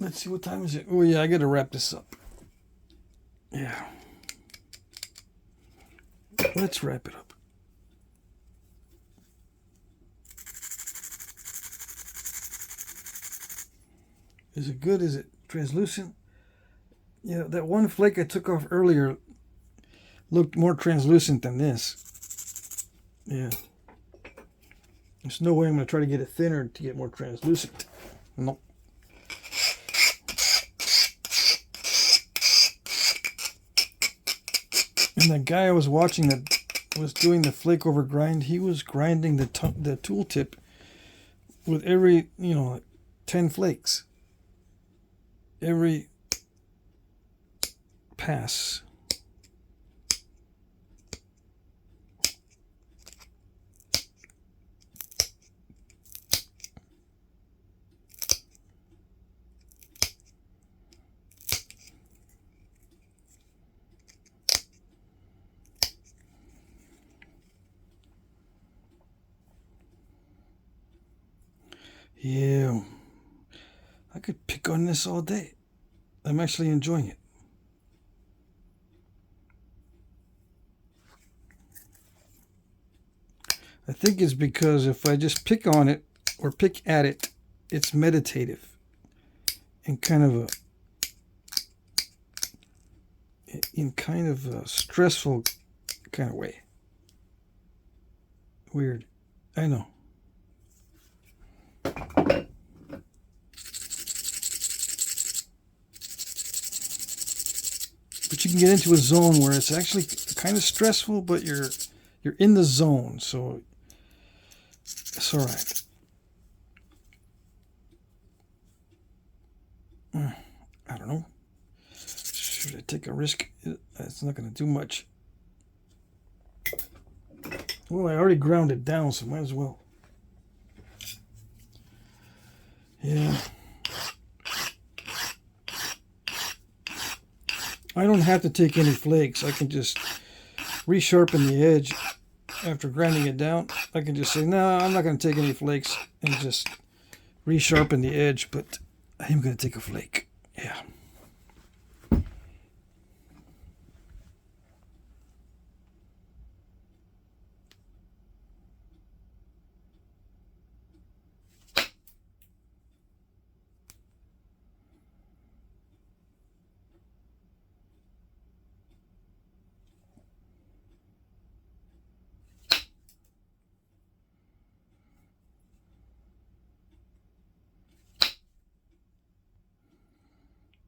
Let's see, what time is it? Oh yeah, I got to wrap this up. Yeah. Let's wrap it up. Is it good? Is it translucent? Yeah, that one flake I took off earlier looked more translucent than this. Yeah. There's no way I'm going to try to get it thinner to get more translucent. Nope. And that guy I was watching that was doing the flake over grind, he was grinding the tool tip with every, like 10 flakes. Every pass. Yeah, I could pick on this all day. I'm actually enjoying it. I think it's because if I just pick on it or pick at it, it's meditative in kind of a stressful kind of way. Weird. I know. But you can get into a zone where it's actually kind of stressful, but you're in the zone, so it's all right. I don't know. Should I take a risk? It's not going to do much. Well, I already ground it down, so might as well. Yeah. I don't have to take any flakes. I can just resharpen the edge after grinding it down. I can just say, no, I'm not going to take any flakes, and just resharpen the edge, but I am going to take a flake. Yeah.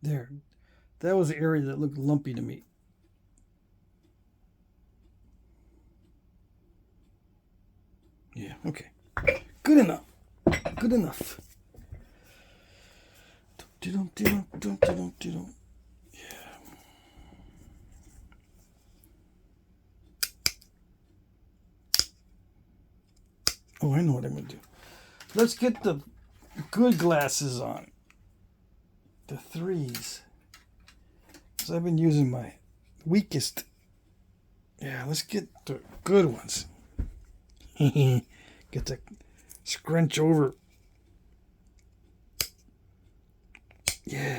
There. That was the area that looked lumpy to me. Yeah, okay. Good enough. Good enough. Yeah. Oh, I know what I'm going to do. Let's get the good glasses on. The 3s. Because I've been using my weakest. Yeah, let's get the good ones. Get the scrunch over. Yeah.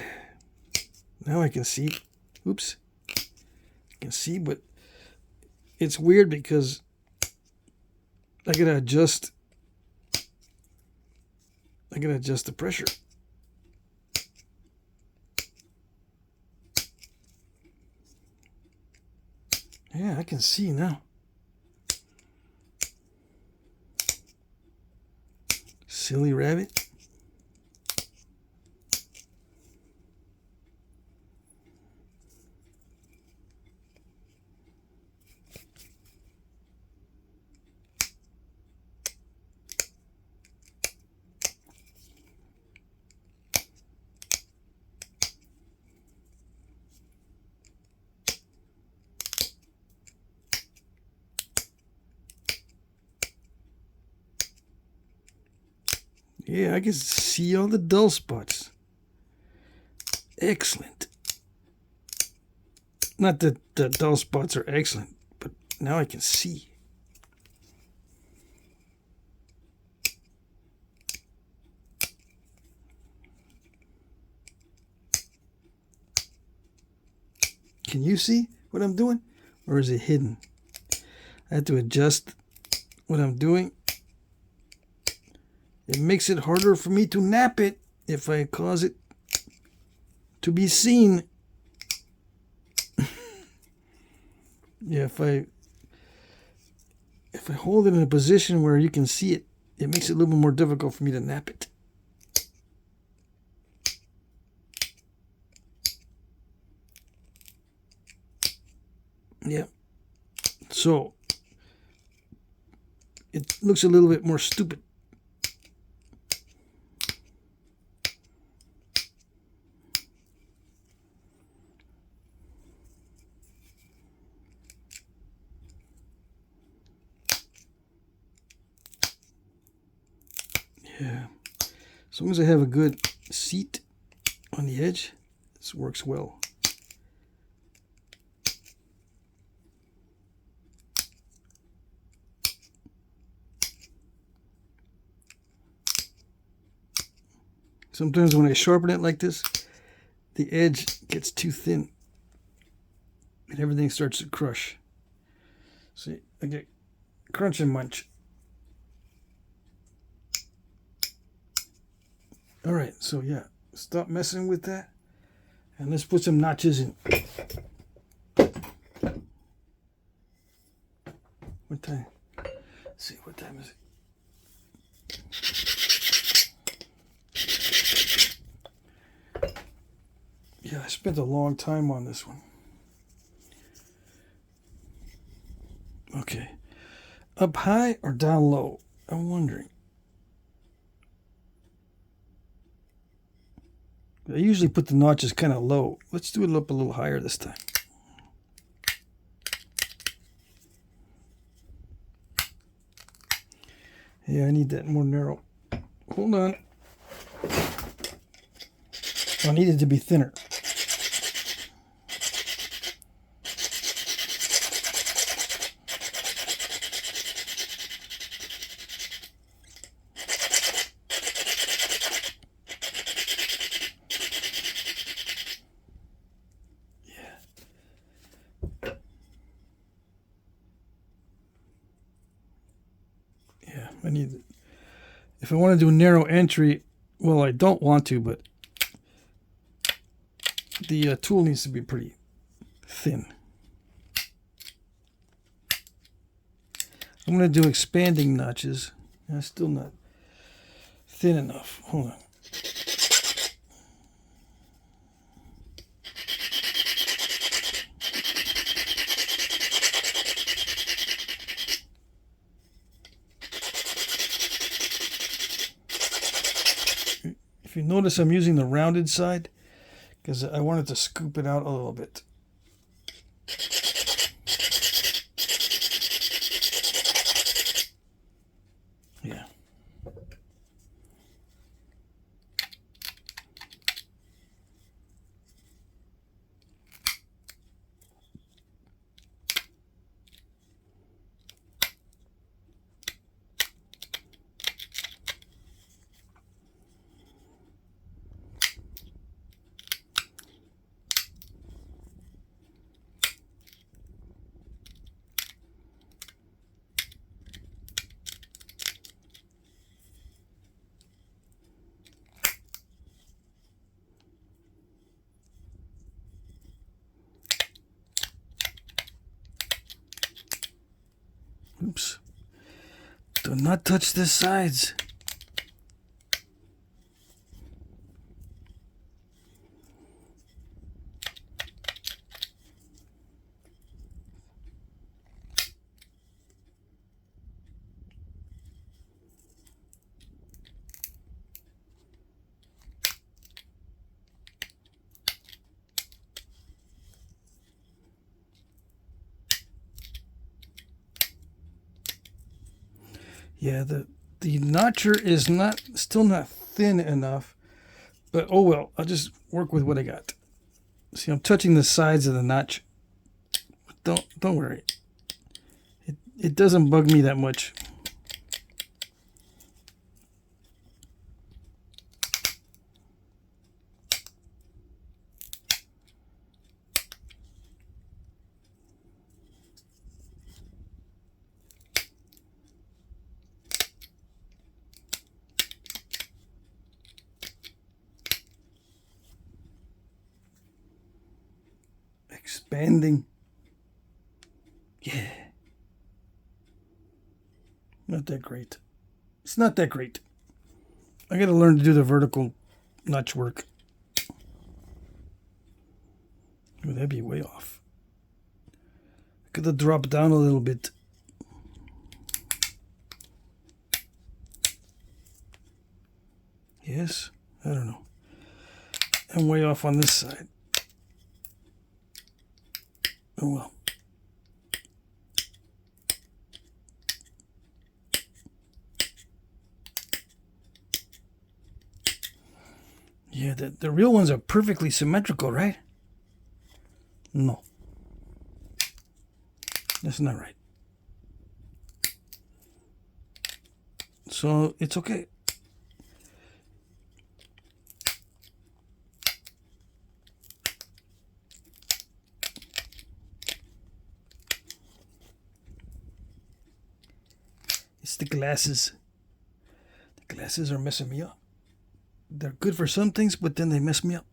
Now I can see. Oops. I can see, but it's weird because I gotta adjust. I gotta adjust the pressure. Yeah, I can see now. Silly rabbit. Yeah, I can see all the dull spots. Excellent. Not that the dull spots are excellent, but now I can see. Can you see what I'm doing? Or is it hidden? I have to adjust what I'm doing. It makes it harder for me to nap it if I cause it to be seen. Yeah, if I hold it in a position where you can see it, it makes it a little bit more difficult for me to nap it. Yeah. So it looks a little bit more stupid. Yeah. As long as I have a good seat on the edge, this works well. Sometimes when I sharpen it like this, the edge gets too thin and everything starts to crush. See, I get crunch and munch. All right, so yeah, stop messing with that, and let's put some notches in. What time? Let's see, what time is it? Yeah, I spent a long time on this one. Okay, up high or down low? I'm wondering. I usually put the notches kind of low. Let's do it up a little higher this time. Yeah, I need that more narrow. Hold on. I need it to be thinner. I need, if I want to do a narrow entry, well, I don't want to, but the tool needs to be pretty thin. I'm going to do expanding notches. That's still not thin enough. Hold on. If you notice, I'm using the rounded side because I wanted to scoop it out a little bit. Yeah. Oops. Do not touch the sides. Yeah, the notcher is still not thin enough, but oh well, I'll just work with what I got. See, I'm touching the sides of the notch. Don't worry. It doesn't bug me that much. Expanding. Yeah. Not that great. It's not that great. I gotta learn to do the vertical notch work. Oh, that'd be way off. I could have dropped down a little bit. Yes? I don't know. I'm way off on this side. Oh well. Yeah, the real ones are perfectly symmetrical, right? No. That's not right. So it's okay. It's the glasses. The glasses are messing me up. They're good for some things, but then they mess me up.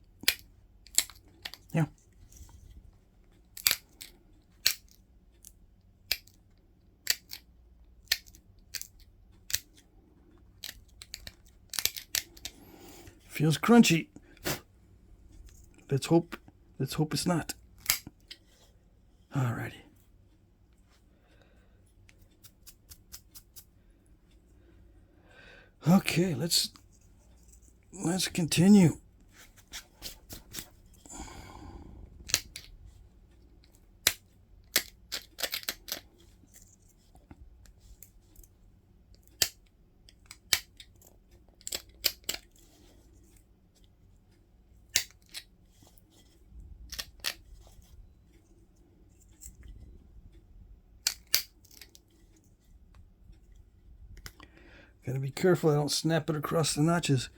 Yeah. Feels crunchy. Let's hope it's not. Alrighty. Okay, let's continue. Gotta be careful I don't snap it across the notches.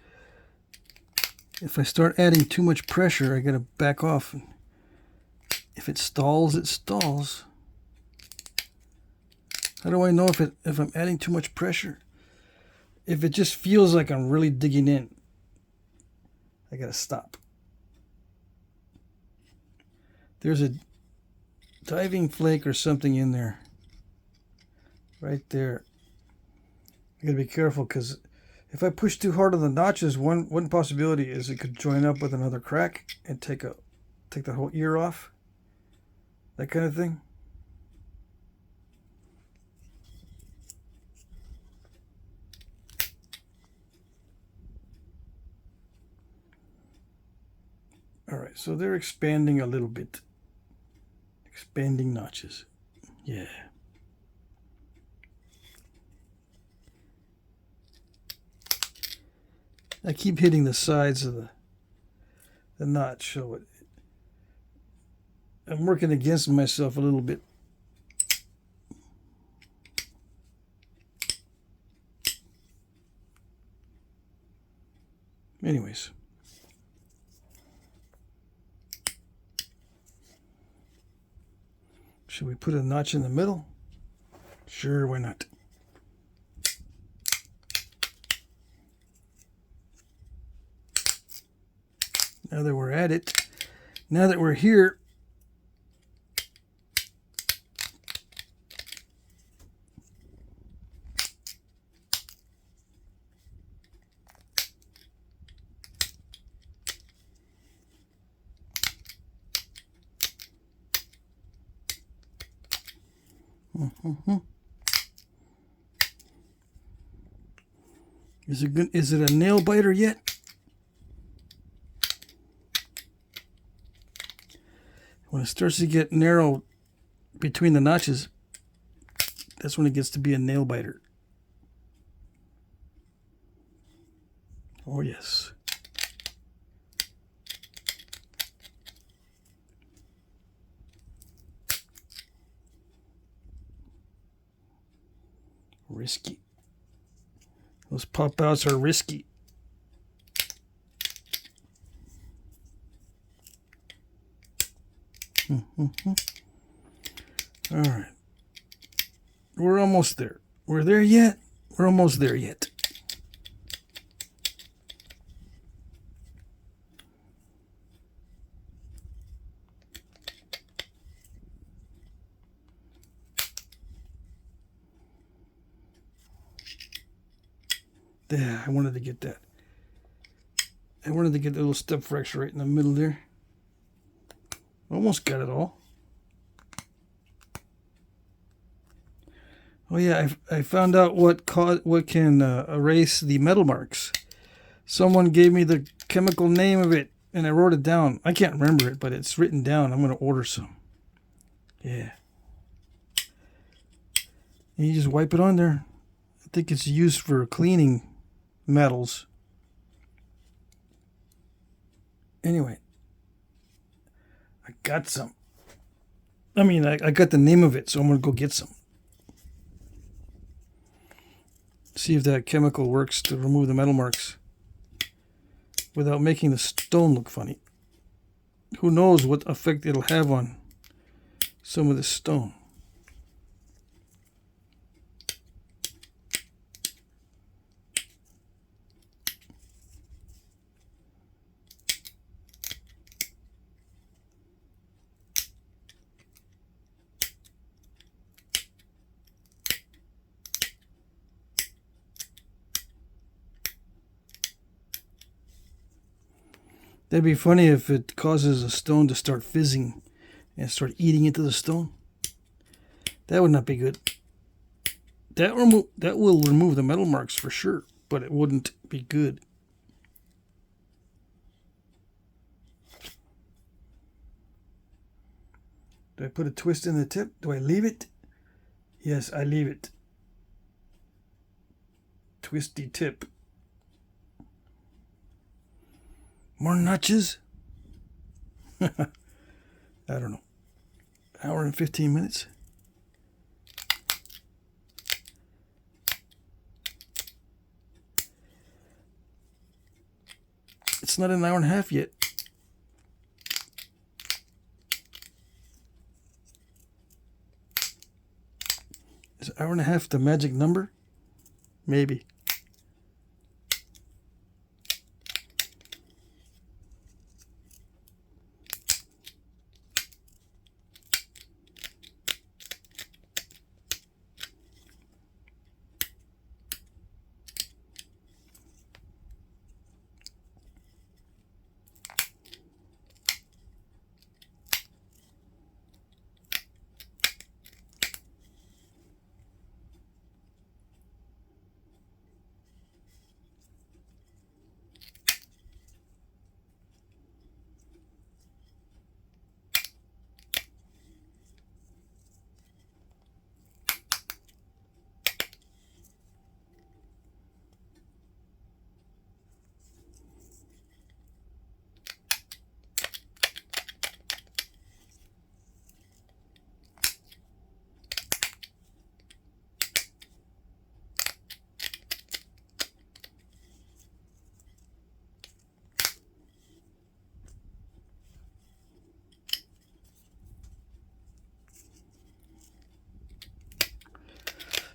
If I start adding too much pressure, I gotta back off. If it stalls, it stalls. How do I know if I'm adding too much pressure? If it just feels like I'm really digging in, I gotta stop. There's a diving flake or something in there. Right there. I gotta be careful because if I push too hard on the notches, one possibility is it could join up with another crack and take the whole ear off. That kind of thing. All right, so they're expanding a little bit. Expanding notches. Yeah. I keep hitting the sides of the notch, so I'm working against myself a little bit. Anyways. Should we put a notch in the middle? Sure, why not? Now that we're at it, now that we're here, Is it good? Is it a nail biter yet? When it starts to get narrow between the notches, that's when it gets to be a nail biter. Oh yes. Risky. Those pop outs are risky. All right. We're almost there. We're there yet? We're almost there yet. There, I wanted to get that. I wanted to get the little step fracture right in the middle there. Almost got it all. Oh yeah, I found out what can erase the metal marks. Someone gave me the chemical name of it, and I wrote it down. I can't remember it, but it's written down. I'm going to order some. Yeah. And you just wipe it on there. I think it's used for cleaning metals. Anyway, I got some. I mean, I got the name of it, so I'm going to go get some. See if that chemical works to remove the metal marks without making the stone look funny. Who knows what effect it'll have on some of the stone. That'd be funny if it causes a stone to start fizzing and start eating into the stone. That would not be good. That will remove the metal marks for sure, but it wouldn't be good. Do I put a twist in the tip? Do I leave it? Yes, I leave it. Twisty tip. More notches? I don't know. Hour and 15 minutes? It's not an hour and a half yet. Is an hour and a half the magic number? Maybe.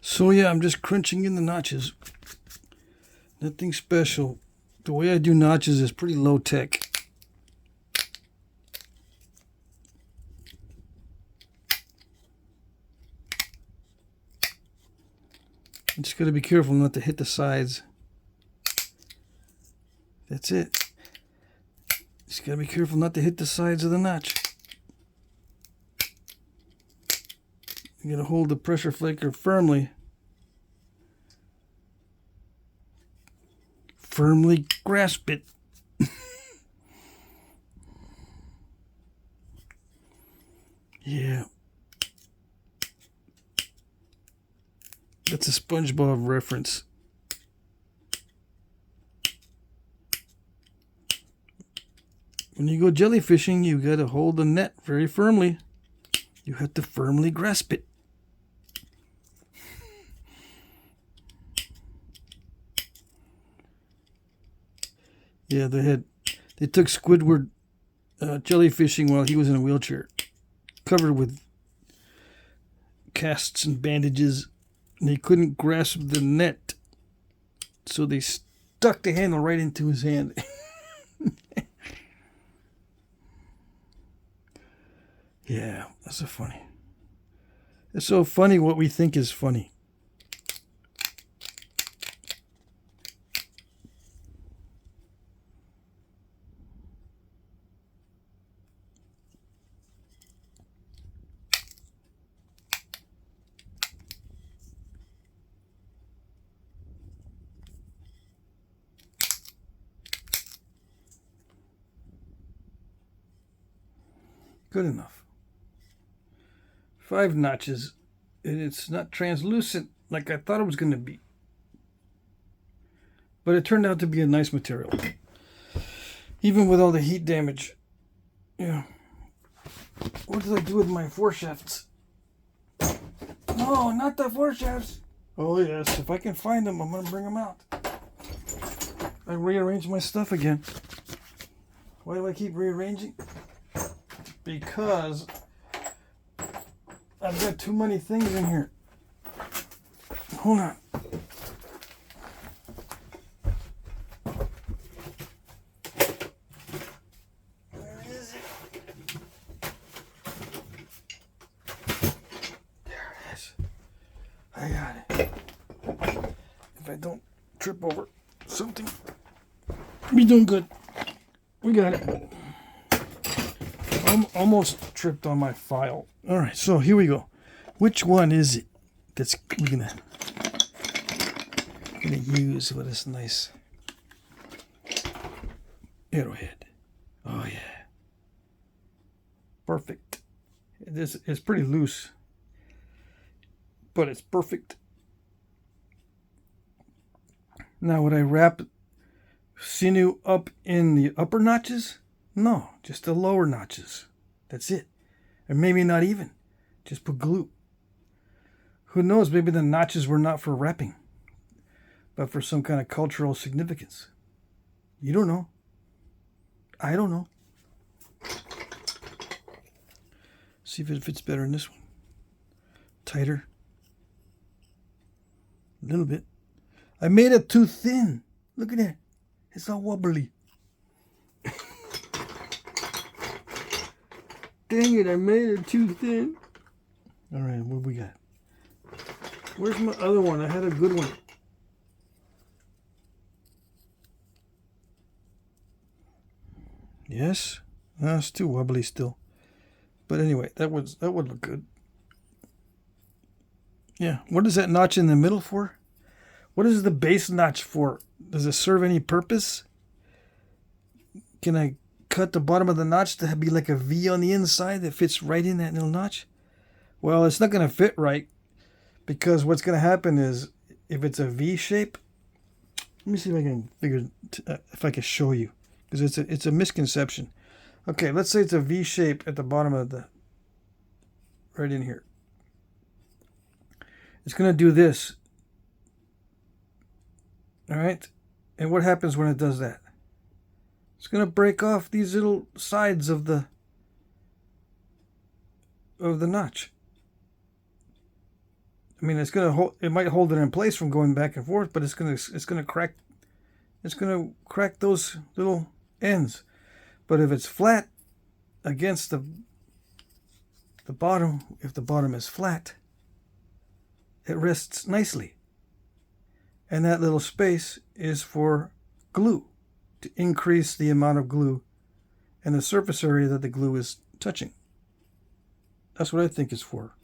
So yeah, I'm just crunching in the notches. Nothing special. The way I do notches is pretty low tech. I'm just gotta be careful not to hit the sides. That's it. Just gotta be careful not to hit the sides of the notch. You gotta hold the pressure flaker firmly. Firmly grasp it. Yeah. That's a SpongeBob reference. When you go jellyfishing, you gotta hold the net very firmly. You have to firmly grasp it. Yeah, they took Squidward jellyfishing while he was in a wheelchair, covered with casts and bandages, and he couldn't grasp the net, so they stuck the handle right into his hand. Yeah, that's so funny. It's so funny what we think is funny. Good enough. 5 notches, and it's not translucent like I thought it was going to be. But it turned out to be a nice material. Even with all the heat damage. Yeah. What did I do with my foreshafts? No, not the foreshafts. Oh yes, if I can find them, I'm going to bring them out. I rearranged my stuff again. Why do I keep rearranging? Because I've got too many things in here. Hold on. Where is it? There it is. I got it. If I don't trip over something, we're doing good. We got it. I'm almost tripped on my file. All right, so here we go. Which one is it that's we're gonna use with this nice Arrowhead? Oh yeah, perfect. This is pretty loose, but it's perfect. Now, would I wrap sinew up in the upper notches? No, just the lower notches. That's it. And maybe not even. Just put glue. Who knows, maybe the notches were not for wrapping, but for some kind of cultural significance. You don't know. I don't know. See if it fits better in this one. Tighter. A little bit. I made it too thin. Look at that. It's all wobbly. Dang it, I made it too thin. All right, what we got? Where's my other one? I had a good one. Yes. It's too wobbly still. But anyway, that would look good. Yeah. What is that notch in the middle for? What is the base notch for? Does it serve any purpose? Can I cut the bottom of the notch to be like a V on the inside that fits right in that little notch? Well, it's not going to fit right, because what's going to happen is if it's a V shape, let me see if I can figure if I can show you, because it's a misconception. Okay, let's say it's a V shape at the bottom of the, right in here. It's going to do this. All right? And what happens when it does that? It's going to break off these little sides of the notch. I mean, it's going to hold, it might hold it in place from going back and forth, but it's going to crack those little ends. But if it's flat against the bottom, if the bottom is flat, it rests nicely. And that little space is for glue, to increase the amount of glue and the surface area that the glue is touching. That's what I think it's for.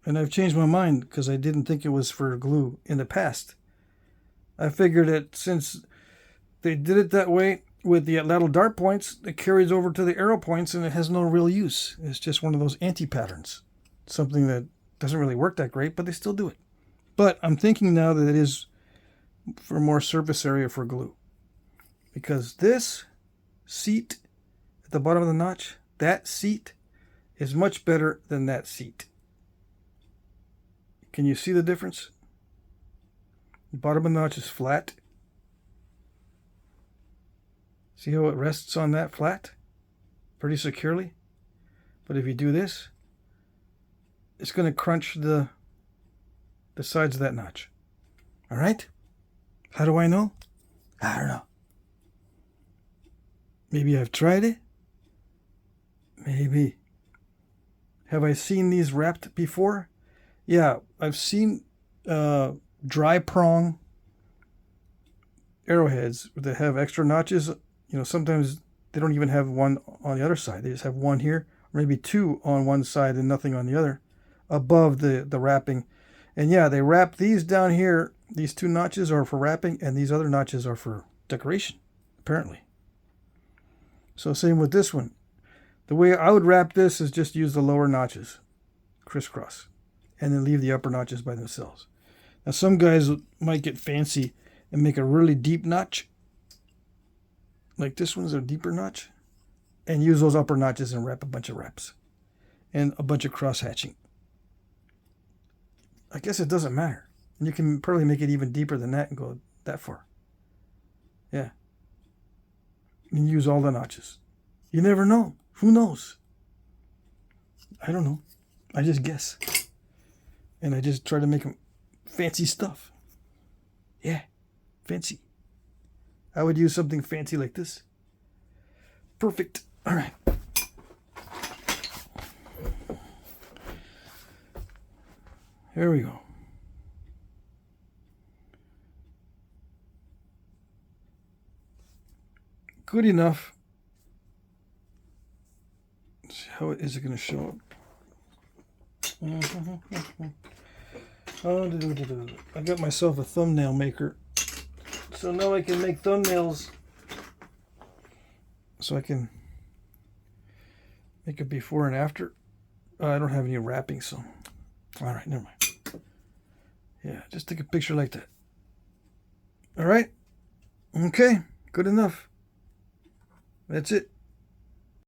And I've changed my mind because I didn't think it was for glue in the past. I figured that since they did it that way with the lateral dart points, it carries over to the arrow points and it has no real use. It's just one of those anti-patterns. Something that doesn't really work that great, but they still do it. But I'm thinking now that it is for more surface area for glue. Because this seat at the bottom of the notch, that seat is much better than that seat. Can you see the difference? The bottom of the notch is flat. See how it rests on that flat? Pretty securely. But if you do this, it's going to crunch the sides of that notch. All right? How do I know? I don't know. Maybe I've tried it. Maybe. Have I seen these wrapped before? Yeah, I've seen dry prong arrowheads that have extra notches. You know, sometimes they don't even have one on the other side. They just have one here, or maybe two on one side and nothing on the other, above the wrapping. And yeah, they wrap these down here. These two notches are for wrapping, and these other notches are for decoration, apparently. So same with this one. The way I would wrap this is just use the lower notches, crisscross, and then leave the upper notches by themselves. Now some guys might get fancy and make a really deep notch, like this one's a deeper notch, and use those upper notches and wrap a bunch of wraps and a bunch of cross hatching. I guess it doesn't matter. You can probably make it even deeper than that and go that far. Yeah. And use all the notches. You never know. Who knows? I don't know. I just guess. And I just try to make them fancy stuff. Yeah. Fancy. I would use something fancy like this. Perfect. All right. Here we go. Good enough. Let's see, how is it going to show up? I got myself a thumbnail maker. So now I can make thumbnails. So I can make a before and after. I don't have any wrapping, so. All right, never mind. Yeah, just take a picture like that. All right. Okay, good enough. That's it.